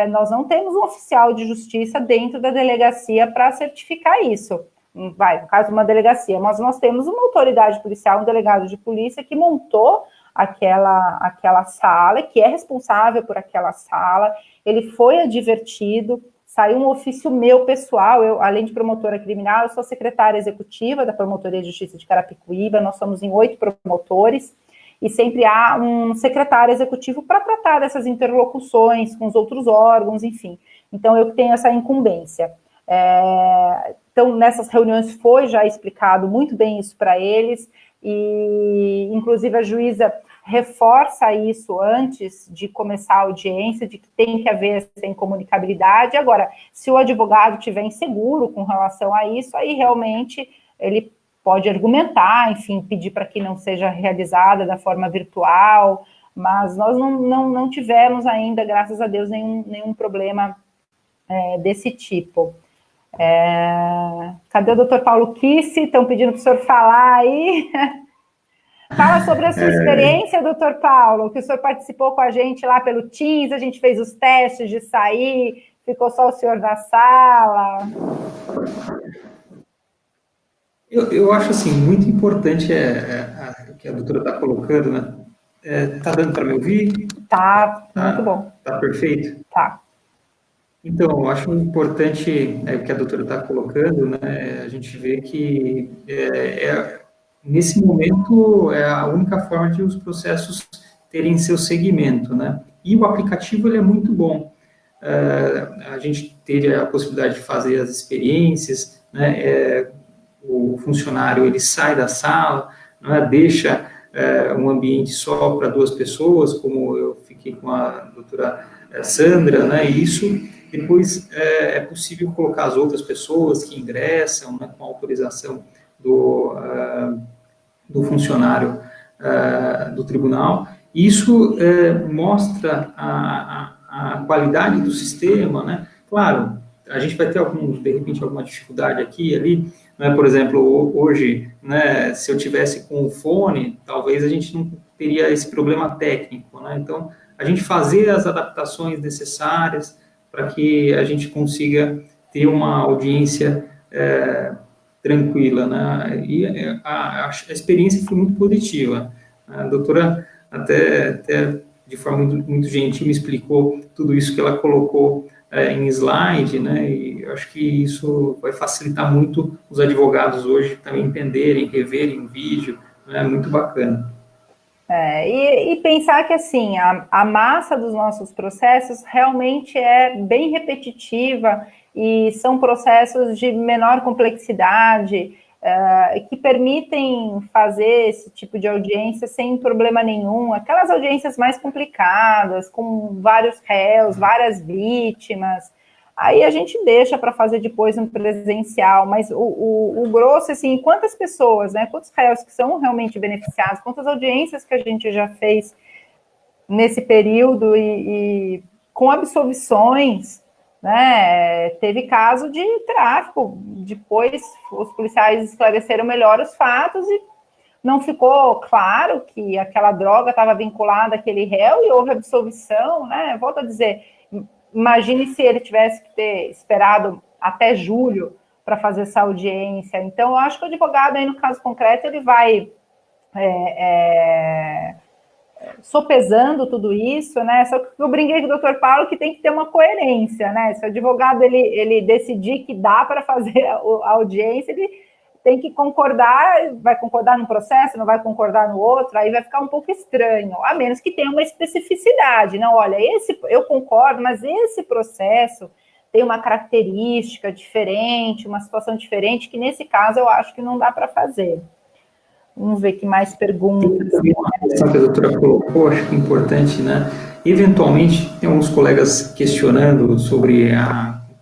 Nós não temos um oficial de justiça dentro da delegacia para certificar isso. No caso de uma delegacia, mas nós temos uma autoridade policial, um delegado de polícia que montou aquela sala, que é responsável por aquela sala. Ele foi advertido, saiu um ofício meu pessoal. Eu, além de promotora criminal, eu sou secretária executiva da Promotoria de Justiça de Carapicuíba. Nós somos em 8 promotores, e sempre há um secretário executivo para tratar dessas interlocuções com os outros órgãos, enfim. Então, eu tenho essa incumbência. Então, nessas reuniões foi já explicado muito bem isso para eles, e, inclusive, a juíza reforça isso antes de começar a audiência, de que tem que haver essa incomunicabilidade. Agora, se o advogado estiver inseguro com relação a isso, aí realmente ele pode argumentar, enfim, pedir para que não seja realizada da forma virtual, mas nós não tivemos ainda, graças a Deus, nenhum problema desse tipo. Cadê o doutor Paulo Kissi? Estão pedindo para o senhor falar aí. Fala sobre a sua experiência, doutor Paulo, que o senhor participou com a gente lá pelo Teams, a gente fez os testes de sair, ficou só o senhor na sala. Eu acho, assim, muito importante o que a doutora está colocando, né? Está dando para me ouvir? Tá, muito bom. Tá perfeito? Tá. Então, eu acho importante o que a doutora está colocando, né? A gente vê que nesse momento é a única forma de os processos terem seu segmento, né? E o aplicativo ele é muito bom. A gente teve a possibilidade de fazer as experiências, né? O funcionário ele sai da sala, né? Deixa um ambiente só para 2 pessoas, como eu fiquei com a doutora Sandra, né? E isso depois é possível colocar as outras pessoas que ingressam, né? Com autorização do funcionário do tribunal. Isso mostra a qualidade do sistema, né? Claro, a gente vai ter de repente, alguma dificuldade aqui e ali, né? Por exemplo, hoje, né, se eu tivesse com o fone, talvez a gente não teria esse problema técnico, né? Então, a gente fazer as adaptações necessárias para que a gente consiga ter uma audiência tranquila, né? E a experiência foi muito positiva. A doutora até de forma muito gentil me explicou tudo isso que ela colocou em slide, né? E eu acho que isso vai facilitar muito os advogados hoje também entenderem, reverem o vídeo, né? Muito bacana. E pensar que, assim, a massa dos nossos processos realmente é bem repetitiva e são processos de menor complexidade, que permitem fazer esse tipo de audiência sem problema nenhum. Aquelas audiências mais complicadas, com vários réus, várias vítimas, aí a gente deixa para fazer depois no presencial, mas o grosso, assim, quantas pessoas, né, quantos réus que são realmente beneficiados, quantas audiências que a gente já fez nesse período e com absolvições, né, teve caso de tráfico, depois os policiais esclareceram melhor os fatos e não ficou claro que aquela droga estava vinculada àquele réu e houve absolvição, né, volto a dizer, imagine se ele tivesse que ter esperado até julho para fazer essa audiência. Então, eu acho que o advogado, aí no caso concreto, ele vai sopesando tudo isso, né? Só que eu brinquei com o doutor Paulo que tem que ter uma coerência, né? Se o advogado ele decidir que dá para fazer a audiência, ele tem que concordar, vai concordar num processo, não vai concordar no outro, aí vai ficar um pouco estranho, a menos que tenha uma especificidade, não, olha, eu concordo, mas esse processo tem uma característica diferente, uma situação diferente, que nesse caso eu acho que não dá para fazer. Vamos ver que mais perguntas. Uma questão que a doutora colocou, acho que é importante, né? Eventualmente, tem alguns colegas questionando sobre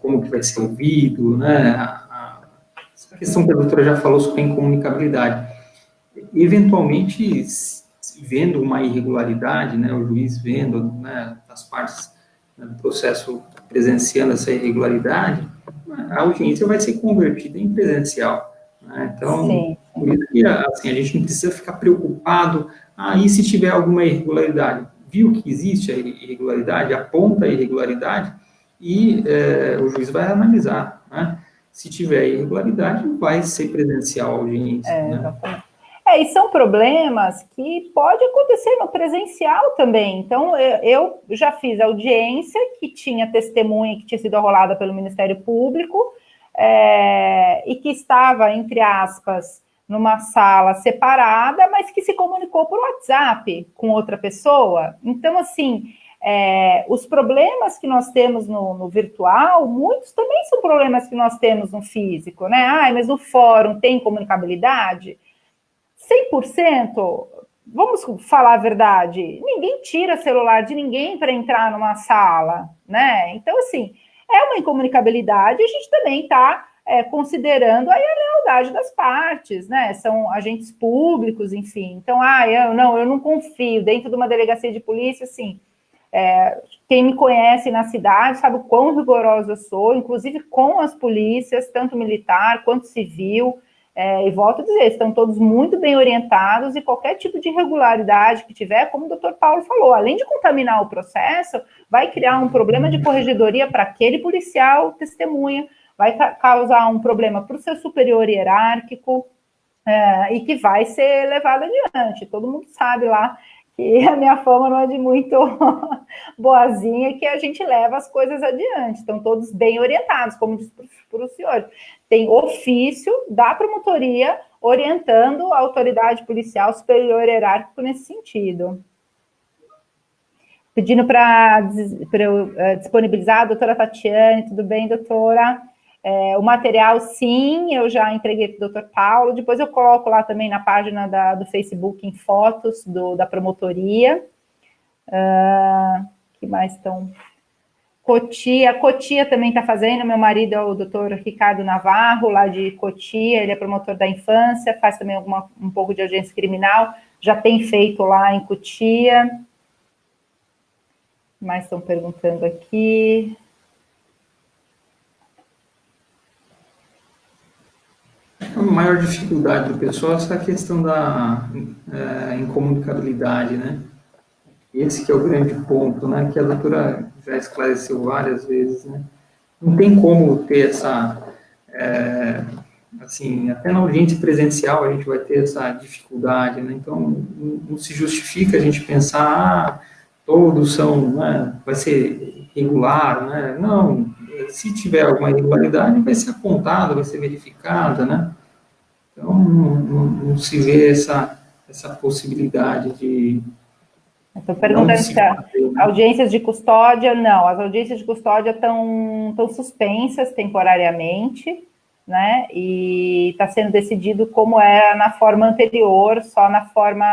como que vai ser ouvido, né? Essa questão que a doutora já falou sobre a incomunicabilidade. Eventualmente, vendo uma irregularidade, né? O juiz vendo, né, as partes do processo presenciando essa irregularidade, a audiência vai ser convertida em presencial. Então, sim, por isso que assim, a gente não precisa ficar preocupado, e se tiver alguma irregularidade? Viu que existe a irregularidade, aponta a irregularidade e o juiz vai analisar, né? Se tiver irregularidade, vai ser presencial a audiência. Né? E são problemas que pode acontecer no presencial também. Então, eu já fiz audiência que tinha testemunha que tinha sido arrolada pelo Ministério Público, e que estava, entre aspas, numa sala separada, mas que se comunicou por WhatsApp com outra pessoa. Então, assim, os problemas que nós temos no virtual, muitos também são problemas que nós temos no físico, né? Mas no fórum tem comunicabilidade? 100%? Vamos falar a verdade, ninguém tira celular de ninguém para entrar numa sala, né? Então, assim, é uma incomunicabilidade, a gente também está considerando aí a lealdade das partes, né? São agentes públicos, enfim. Então, eu não confio. Dentro de uma delegacia de polícia, assim, quem me conhece na cidade sabe o quão rigorosa eu sou, inclusive com as polícias, tanto militar quanto civil, e volto a dizer, estão todos muito bem orientados e qualquer tipo de irregularidade que tiver, como o doutor Paulo falou, além de contaminar o processo, vai criar um problema de corregedoria para aquele policial testemunha, vai causar um problema para o seu superior hierárquico, e que vai ser levado adiante. Todo mundo sabe lá que a minha fama não é de muito boazinha, que a gente leva as coisas adiante. Estão todos bem orientados, como disse para o senhor. Tem ofício da promotoria orientando a autoridade policial superior hierárquico nesse sentido. Pedindo para eu disponibilizar, a doutora Tatiane, tudo bem, doutora? O material, sim, eu já entreguei para o doutor Paulo, depois eu coloco lá também na página do Facebook em fotos da promotoria. Que mais estão? Cotia, Cotia também está fazendo, meu marido é o doutor Ricardo Navarro, lá de Cotia, ele é promotor da infância, faz também um pouco de audiência criminal, já tem feito lá em Cotia. Mais estão perguntando aqui. A maior dificuldade do pessoal é essa questão da incomunicabilidade, né? Esse que é o grande ponto, né? Que a doutora já esclareceu várias vezes, né? Não tem como ter essa... assim, até na audiência presencial a gente vai ter essa dificuldade, né? Então, não se justifica a gente pensar, todos são, né? Vai ser regular, né? Não, se tiver alguma irregularidade, vai ser apontada, vai ser verificada, né? Então, não se vê essa possibilidade de... Estou perguntando se audiências de custódia, não, as audiências de custódia estão suspensas temporariamente, né, e está sendo decidido como era na forma anterior, só na forma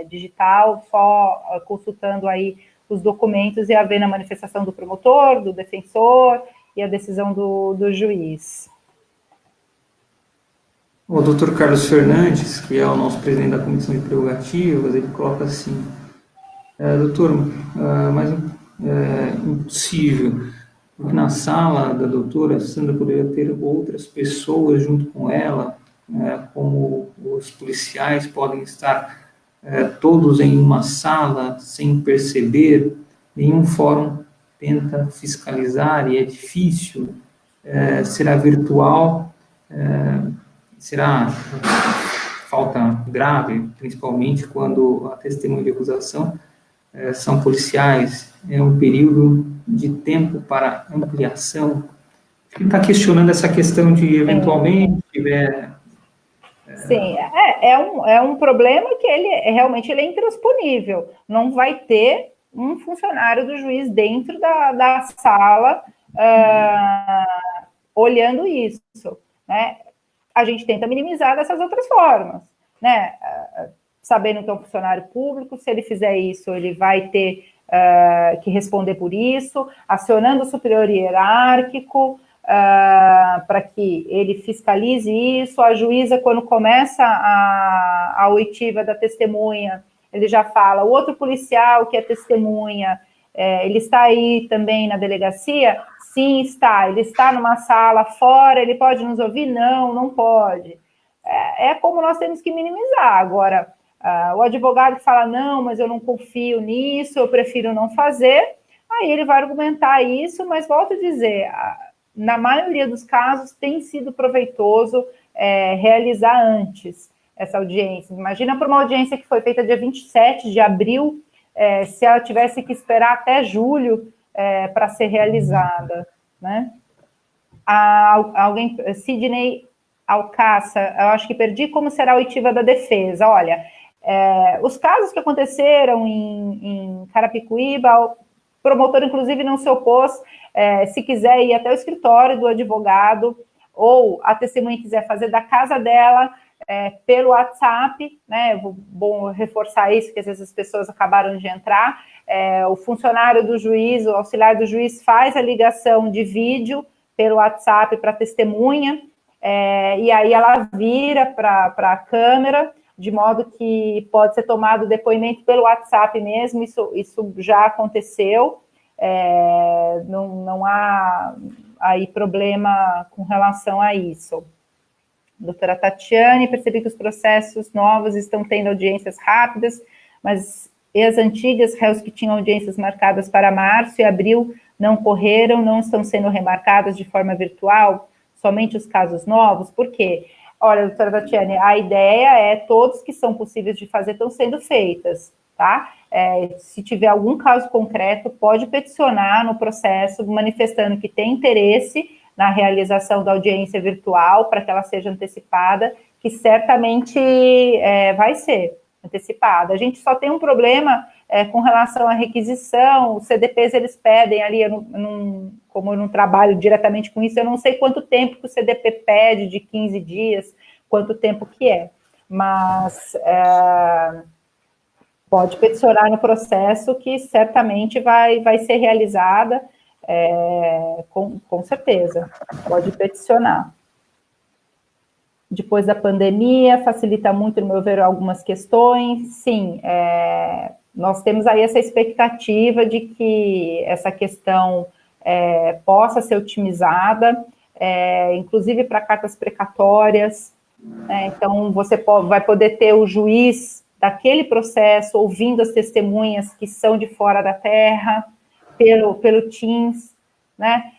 digital, só consultando aí os documentos e havendo a manifestação do promotor, do defensor e a decisão do juiz. O doutor Carlos Fernandes, que é o nosso presidente da Comissão de Prerrogativas, ele coloca assim, doutor, mas impossível, porque na sala da doutora Sandra poderia ter outras pessoas junto com ela, como os policiais podem estar todos em uma sala sem perceber, nenhum fórum tenta fiscalizar e é difícil, será virtual, será falta grave, principalmente quando a testemunha de acusação são policiais, é um período de tempo para ampliação. Ele está questionando essa questão de, eventualmente, tiver... Sim, é um problema que realmente ele é intransponível. Não vai ter um funcionário do juiz dentro da sala olhando isso, né? A gente tenta minimizar dessas outras formas, né? Sabendo que é um funcionário público, se ele fizer isso, ele vai ter que responder por isso, acionando o superior hierárquico para que ele fiscalize isso. A juíza, quando começa a oitiva da testemunha, ele já fala, o outro policial que é testemunha, ele está aí também na delegacia? Sim, está. Ele está numa sala fora, ele pode nos ouvir? Não, não pode. É como nós temos que minimizar. Agora, o advogado que fala, não, mas eu não confio nisso, eu prefiro não fazer, aí ele vai argumentar isso, mas volto a dizer, na maioria dos casos tem sido proveitoso realizar antes essa audiência. Imagina para uma audiência que foi feita dia 27 de abril, se ela tivesse que esperar até julho para ser realizada, né? Alguém, Sidney Alcácer, eu acho que perdi como será a oitiva da defesa. Olha, os casos que aconteceram em Carapicuíba, o promotor, inclusive, não se opôs, se quiser ir até o escritório do advogado, ou a testemunha quiser fazer da casa dela, pelo WhatsApp, né? Bom reforçar isso, porque às vezes as pessoas acabaram de entrar, o funcionário do juiz, o auxiliar do juiz faz a ligação de vídeo pelo WhatsApp para a testemunha, e aí ela vira para a câmera, de modo que pode ser tomado o depoimento pelo WhatsApp mesmo, isso já aconteceu, não há aí problema com relação a isso. Doutora Tatiane, percebi que os processos novos estão tendo audiências rápidas, mas as antigas réus que tinham audiências marcadas para março e abril não correram, não estão sendo remarcadas de forma virtual, somente os casos novos. Por quê? Olha, doutora Tatiane, a ideia é todos que são possíveis de fazer estão sendo feitas, tá? Se tiver algum caso concreto, pode peticionar no processo, manifestando que tem interesse na realização da audiência virtual, para que ela seja antecipada, que certamente vai ser antecipada. A gente só tem um problema com relação à requisição, os CDPs eles pedem ali, como eu não trabalho diretamente com isso, eu não sei quanto tempo que o CDP pede, de 15 dias, quanto tempo que é, mas pode peticionar no processo que certamente vai ser realizada, com certeza, pode peticionar. Depois da pandemia, facilita muito, no meu ver, algumas questões. Sim, nós temos aí essa expectativa de que essa questão possa ser otimizada, inclusive para cartas precatórias. Então, você vai poder ter o juiz daquele processo ouvindo as testemunhas que são de fora da terra, pelo Teams, né?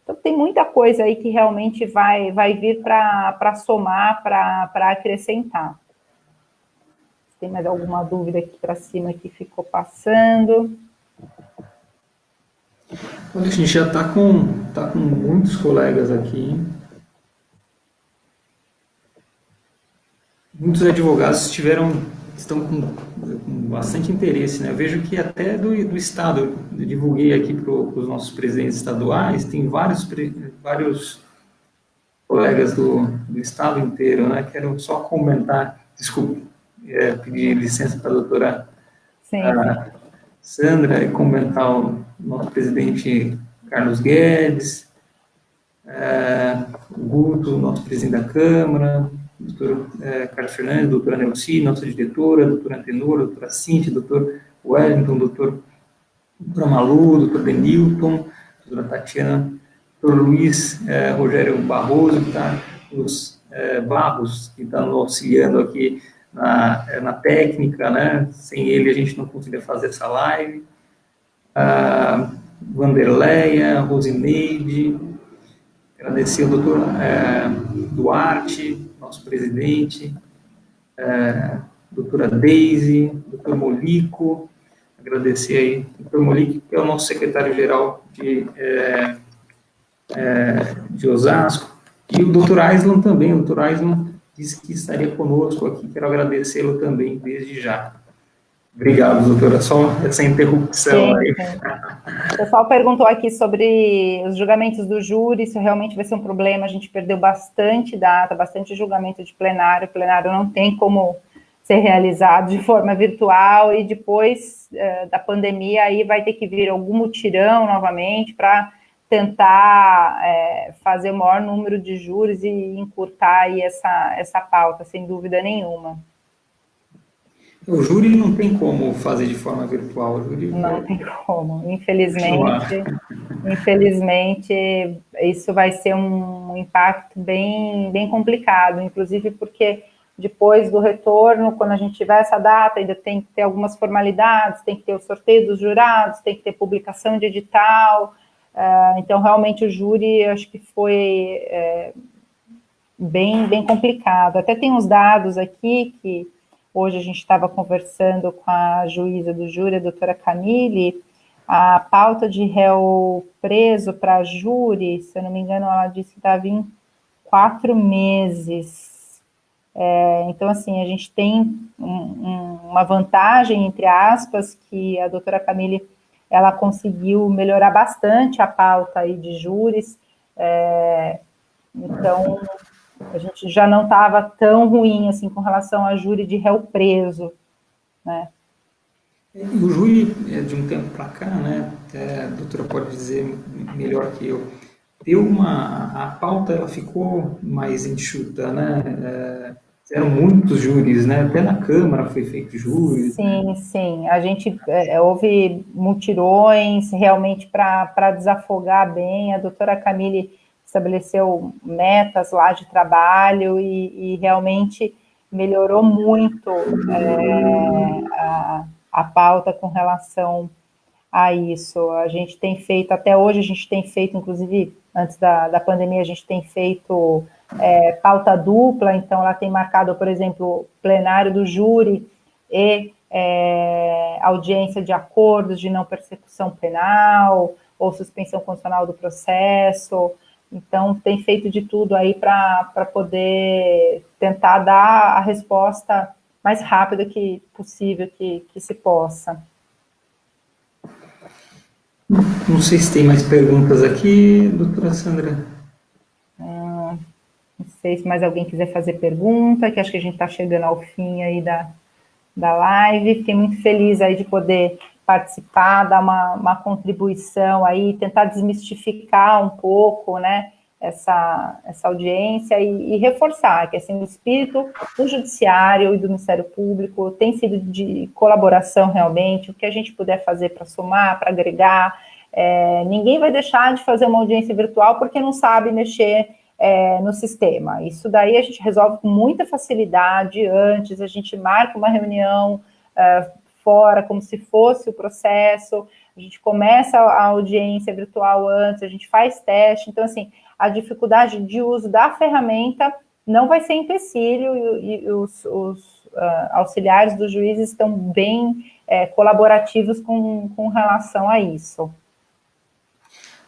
Então, tem muita coisa aí que realmente vai vir para somar, para acrescentar. Tem mais alguma dúvida aqui para cima que ficou passando? Olha, a gente já está com muitos colegas aqui. Muitos advogados estão com bastante interesse, né? Eu vejo que até do Estado, eu divulguei aqui para os nossos presidentes estaduais, tem vários colegas do Estado inteiro, né? Quero só comentar, desculpe, pedir licença para a doutora Sandra e comentar o nosso presidente Carlos Guedes, o Guto, nosso presidente da Câmara, doutor Carlos Fernandes, doutora Nelci, nossa diretora, doutora Antenor, doutora Cíntia, doutor Wellington, doutora Malu, doutor Denilton, doutora Tatiana, doutor Luiz Rogério Barroso, que está nos Barros, que está nos auxiliando aqui na técnica, né? Sem ele a gente não conseguiria fazer essa live. Vanderleia, Rosineide, agradecer ao doutor Duarte, nosso presidente, doutora Deise, doutor Molico, agradecer aí, doutor Molico, que é o nosso secretário-geral de Osasco, e o doutor Aislan também. O doutor Aislan disse que estaria conosco aqui, quero agradecê-lo também desde já. Obrigado, doutora, só essa interrupção aí. O pessoal perguntou aqui sobre os julgamentos do júri, isso realmente vai ser um problema, a gente perdeu bastante data, bastante julgamento de plenário, o plenário não tem como ser realizado de forma virtual, e depois da pandemia aí vai ter que vir algum mutirão novamente para tentar fazer o maior número de júris e encurtar aí essa pauta, sem dúvida nenhuma. O júri não tem como fazer de forma virtual. O júri não tem como, infelizmente, isso vai ser um impacto bem complicado, inclusive porque depois do retorno, quando a gente tiver essa data, ainda tem que ter algumas formalidades, tem que ter o sorteio dos jurados, tem que ter publicação de edital, então realmente o júri, acho que foi bem complicado. Até tem uns dados aqui que hoje a gente estava conversando com a juíza do júri, a doutora Camille, a pauta de réu preso para júri, se eu não me engano, ela disse que estava em 4 meses. Então, assim, a gente tem uma vantagem, entre aspas, que a doutora Camille, ela conseguiu melhorar bastante a pauta aí de júris, então a gente já não estava tão ruim assim com relação a júri de réu preso, né? O júri, de um tempo para cá, né, a doutora pode dizer melhor que eu, a pauta ela ficou mais enxuta, né? Eram muitos júris, né? Até na Câmara foi feito júri. Sim, sim. A gente houve mutirões realmente para desafogar bem. A doutora Camille estabeleceu metas lá de trabalho e realmente melhorou muito a pauta com relação a isso. A gente tem feito, até hoje a gente tem feito, inclusive antes da pandemia, a gente tem feito pauta dupla, então ela tem marcado, por exemplo, plenário do júri e audiência de acordos de não persecução penal ou suspensão condicional do processo. Então, tem feito de tudo aí para poder tentar dar a resposta mais rápida que possível que se possa. Não sei se tem mais perguntas aqui, doutora Sandra. Não sei se mais alguém quiser fazer pergunta, que acho que a gente está chegando ao fim aí da live. Fiquei muito feliz aí de poder participar, dar uma contribuição aí, tentar desmistificar um pouco, né, essa audiência e reforçar que, assim, o espírito do Judiciário e do Ministério Público tem sido de colaboração realmente, o que a gente puder fazer para somar, para agregar. Ninguém vai deixar de fazer uma audiência virtual porque não sabe mexer no sistema. Isso daí a gente resolve com muita facilidade antes, a gente marca uma reunião fora, como se fosse o processo, a gente começa a audiência virtual antes, a gente faz teste. Então, assim, a dificuldade de uso da ferramenta não vai ser empecilho e os auxiliares dos juízes estão bem colaborativos com relação a isso.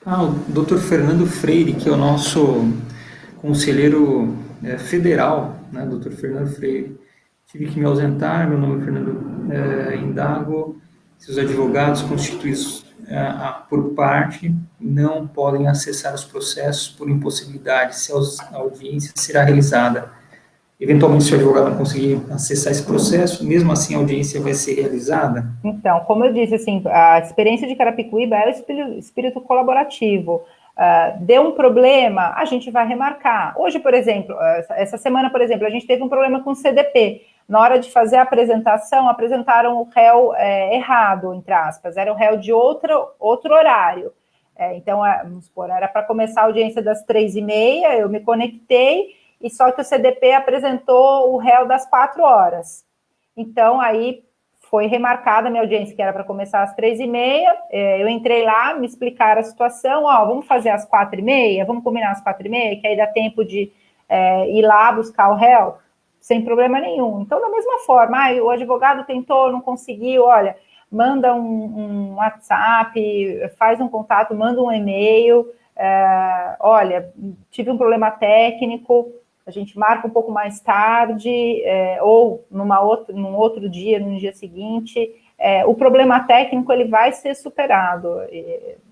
O doutor Fernando Freire, que é o nosso conselheiro federal, né, doutor Fernando Freire. Tive que me ausentar, meu nome é Fernando Indago. Se os advogados constituídos por parte não podem acessar os processos por impossibilidade, se a audiência será realizada. Eventualmente, se o advogado não conseguir acessar esse processo, mesmo assim a audiência vai ser realizada? Então, como eu disse, assim, a experiência de Carapicuíba é o espírito colaborativo. Deu um problema, a gente vai remarcar. Hoje, por exemplo, essa semana, por exemplo, a gente teve um problema com o CDP. Na hora de fazer a apresentação, apresentaram o réu errado, entre aspas, era o réu de outro horário. Então, vamos supor, era para começar a audiência das 3h30, eu me conectei, e só que o CDP apresentou o réu das 4 horas. Então, aí foi remarcada a minha audiência, que era para começar às 3h30, eu entrei lá, me explicaram a situação, vamos fazer às 4h30, vamos combinar às 4h30, que aí dá tempo de ir lá buscar o réu, sem problema nenhum. Então, da mesma forma, o advogado tentou, não conseguiu, olha, manda um WhatsApp, faz um contato, manda um e-mail, olha, tive um problema técnico, a gente marca um pouco mais tarde, ou num outro dia, no dia seguinte, o problema técnico ele vai ser superado.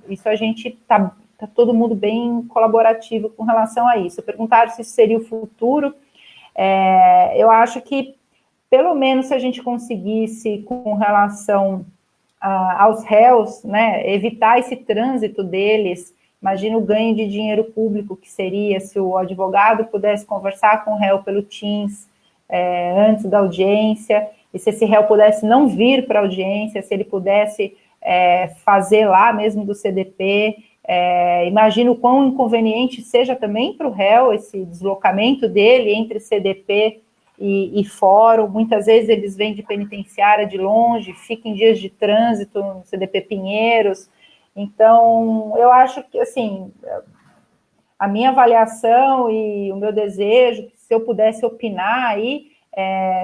Isso a gente está todo mundo bem colaborativo com relação a isso. Perguntaram se isso seria o futuro. Eu acho que, pelo menos, se a gente conseguisse, com relação aos réus, né, evitar esse trânsito deles. Imagina o ganho de dinheiro público que seria se o advogado pudesse conversar com o réu pelo Teams antes da audiência, e se esse réu pudesse não vir para a audiência, se ele pudesse fazer lá mesmo do CDP. Imagina o quão inconveniente seja também para o réu esse deslocamento dele entre CDP e fórum. Muitas vezes eles vêm de penitenciária de longe, ficam em dias de trânsito no CDP Pinheiros. Então, eu acho que, assim, a minha avaliação e o meu desejo, se eu pudesse opinar aí,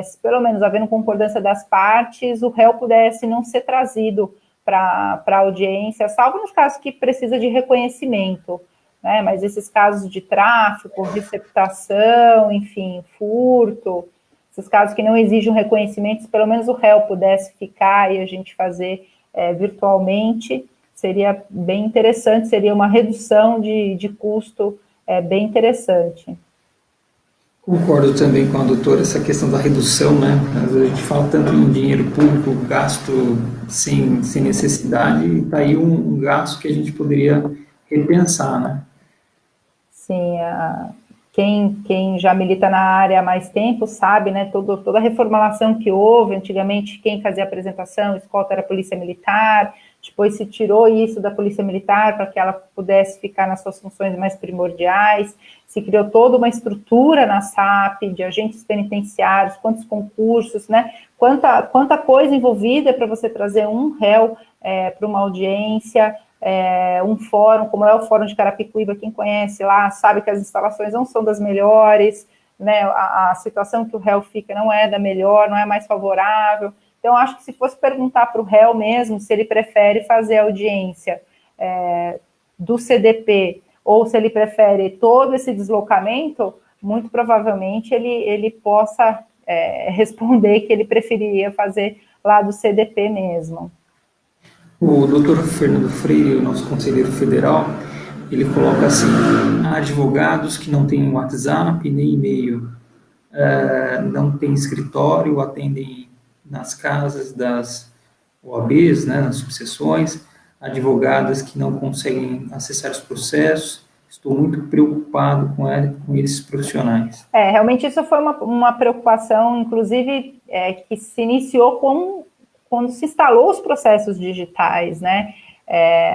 se pelo menos havendo concordância das partes, o réu pudesse não ser trazido para a audiência, salvo nos casos que precisa de reconhecimento, né? Mas esses casos de tráfico, receptação, enfim, furto, esses casos que não exigem um reconhecimento, se pelo menos o réu pudesse ficar e a gente fazer virtualmente, seria bem interessante, seria uma redução de custo bem interessante. Concordo também com a doutora, essa questão da redução, né? Às vezes a gente fala tanto em dinheiro público gasto sem necessidade, e está aí um gasto que a gente poderia repensar, né? Sim, quem já milita na área há mais tempo sabe, né, toda a reformulação que houve. Antigamente, quem fazia apresentação, escolta, era a Polícia Militar, depois se tirou isso da Polícia Militar para que ela pudesse ficar nas suas funções mais primordiais, se criou toda uma estrutura na SAP, de agentes penitenciários, quantos concursos, né, quanta coisa envolvida para você trazer um réu para uma audiência, um fórum, como é o Fórum de Carapicuíba, quem conhece lá sabe que as instalações não são das melhores, né, a situação que o réu fica não é da melhor, não é mais favorável. Então, acho que se fosse perguntar para o réu mesmo se ele prefere fazer audiência do CDP ou se ele prefere todo esse deslocamento, muito provavelmente ele possa responder que ele preferiria fazer lá do CDP mesmo. O doutor Fernando Freire, o nosso conselheiro federal, ele coloca assim: há advogados que não têm WhatsApp nem e-mail, não têm escritório, atendem nas casas das OABs, né, nas subseções, advogadas que não conseguem acessar os processos. Estou muito preocupado com esses profissionais. Realmente isso foi uma preocupação, inclusive, que se iniciou quando se instalou os processos digitais, né?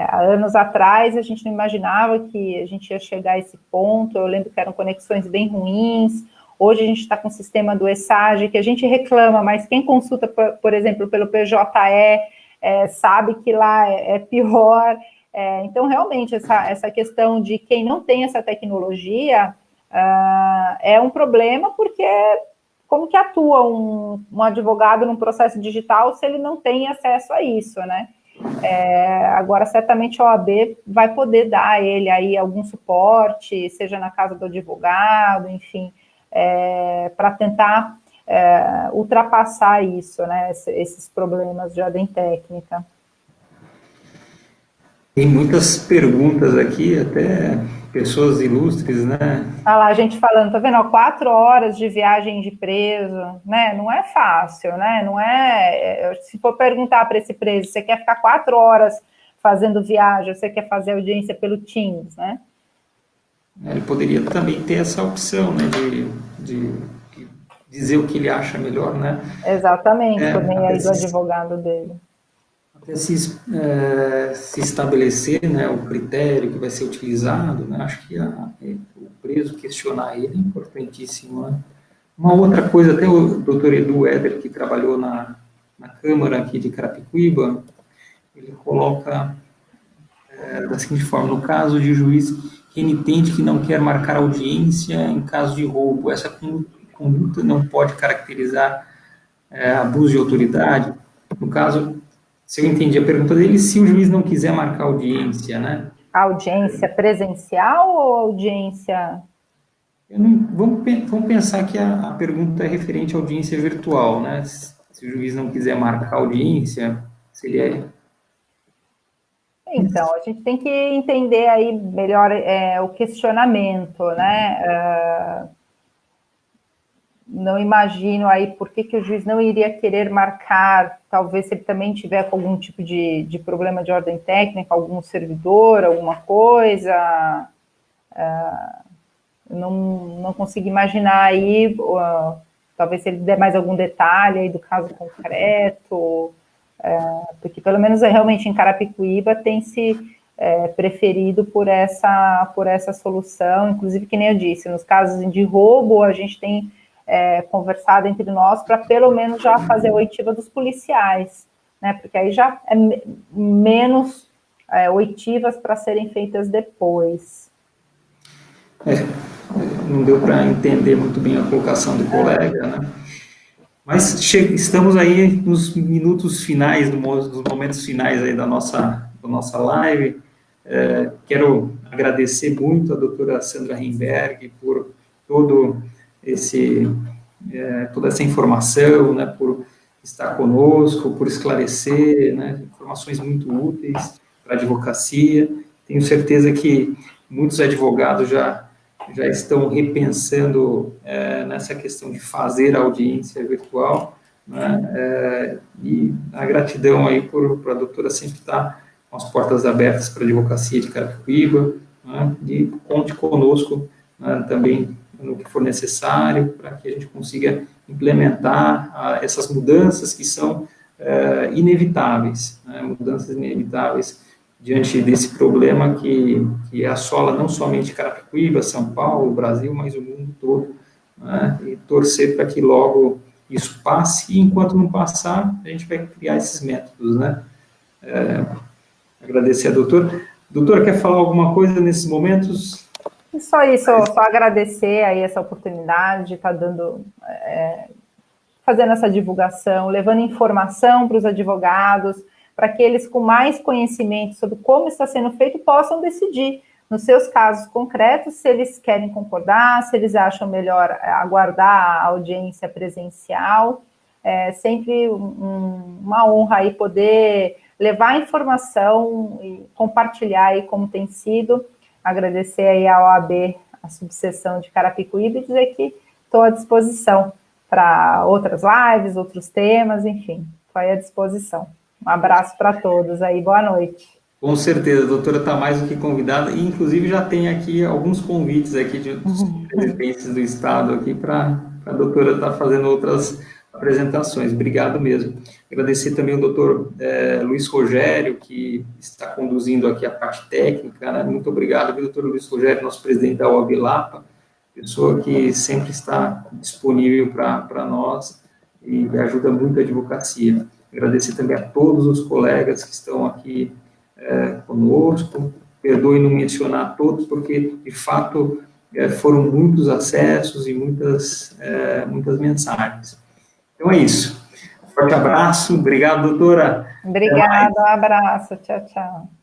Há anos atrás, a gente não imaginava que a gente ia chegar a esse ponto. Eu lembro que eram conexões bem ruins. Hoje a gente está com o sistema do ESAGE, que a gente reclama, mas quem consulta, por exemplo, pelo PJE, sabe que lá é pior. Então, realmente, essa questão de quem não tem essa tecnologia é um problema, porque como que atua um advogado num processo digital se ele não tem acesso a isso, né? Agora, certamente a OAB vai poder dar a ele aí algum suporte, seja na casa do advogado, enfim, para tentar ultrapassar isso, né? Esses problemas de ordem técnica. Tem muitas perguntas aqui, até pessoas ilustres, né? Olha lá, a gente falando, tá vendo? 4 horas de viagem de preso, né? Não é fácil, né? Não é. Se for perguntar para esse preso, você quer ficar 4 horas fazendo viagem, você quer fazer audiência pelo Teams, né? Ele poderia também ter essa opção, né, de dizer o que ele acha melhor, né? Exatamente, por meio aí do advogado dele. Até se estabelecer, né, o critério que vai ser utilizado, né? Acho que o preso questionar ele é importantíssimo, né? Uma outra coisa, até o doutor Edu Éder, que trabalhou na Câmara aqui de Carapicuíba, ele coloca da seguinte forma: no caso de juiz renitente que não quer marcar audiência em caso de roubo, essa conduta não pode caracterizar abuso de autoridade? No caso, se eu entendi a pergunta dele, se o juiz não quiser marcar audiência, né? Audiência presencial ou audiência... Vamos pensar que a pergunta é referente à audiência virtual, né? Se o juiz não quiser marcar audiência, seria... Então, a gente tem que entender aí melhor o questionamento, né? Não imagino aí por que o juiz não iria querer marcar, talvez se ele também tiver com algum tipo de problema de ordem técnica, algum servidor, alguma coisa... Não consigo imaginar aí, talvez se ele der mais algum detalhe aí do caso concreto, porque pelo menos realmente em Carapicuíba tem se preferido por essa solução, inclusive que nem eu disse, nos casos de roubo a gente tem conversado entre nós para pelo menos já fazer a oitiva dos policiais, né, porque aí já é menos oitivas para serem feitas depois. Não deu para entender muito bem a colocação do colega, né? Mas estamos aí nos minutos finais, nos momentos finais aí da nossa live. Quero agradecer muito a doutora Sandra Rimberg por toda essa informação, né, por estar conosco, por esclarecer, né, informações muito úteis para a advocacia. Tenho certeza que muitos advogados já estão repensando nessa questão de fazer a audiência virtual, né? E a gratidão aí por a doutora sempre estar com as portas abertas para a advocacia de Carapicuíba, né, e conte conosco, né, também no que for necessário, para que a gente consiga implementar essas mudanças que são inevitáveis, né, mudanças inevitáveis diante desse problema que assola não somente Carapicuíba, São Paulo, o Brasil, mas o mundo todo, né, e torcer para que logo isso passe, e enquanto não passar, a gente vai criar esses métodos, né. Agradecer a doutora. Doutora, quer falar alguma coisa nesses momentos? Só isso, só agradecer aí essa oportunidade de estar dando, fazendo essa divulgação, levando informação para os advogados, para que eles com mais conhecimento sobre como está sendo feito possam decidir, nos seus casos concretos, se eles querem concordar, se eles acham melhor aguardar a audiência presencial. É sempre uma honra aí poder levar informação e compartilhar aí como tem sido. Agradecer aí à OAB, a subseção de Carapicuíba, e dizer que estou à disposição para outras lives, outros temas, enfim, estou aí à disposição. Um abraço para todos aí, boa noite. Com certeza, a doutora está mais do que convidada, e inclusive já tem aqui alguns convites aqui de presidentes do Estado aqui para a doutora estar fazendo outras apresentações. Obrigado mesmo. Agradecer também o doutor Luiz Rogério, que está conduzindo aqui a parte técnica, né? Muito obrigado, doutor Luiz Rogério, nosso presidente da OAB Lapa, pessoa que sempre está disponível para nós e ajuda muito a advocacia. Agradecer também a todos os colegas que estão aqui conosco, perdoe não mencionar todos, porque, de fato, foram muitos acessos e muitas mensagens. Então, é isso. Forte abraço, obrigado, doutora. Obrigada, um abraço, tchau, tchau.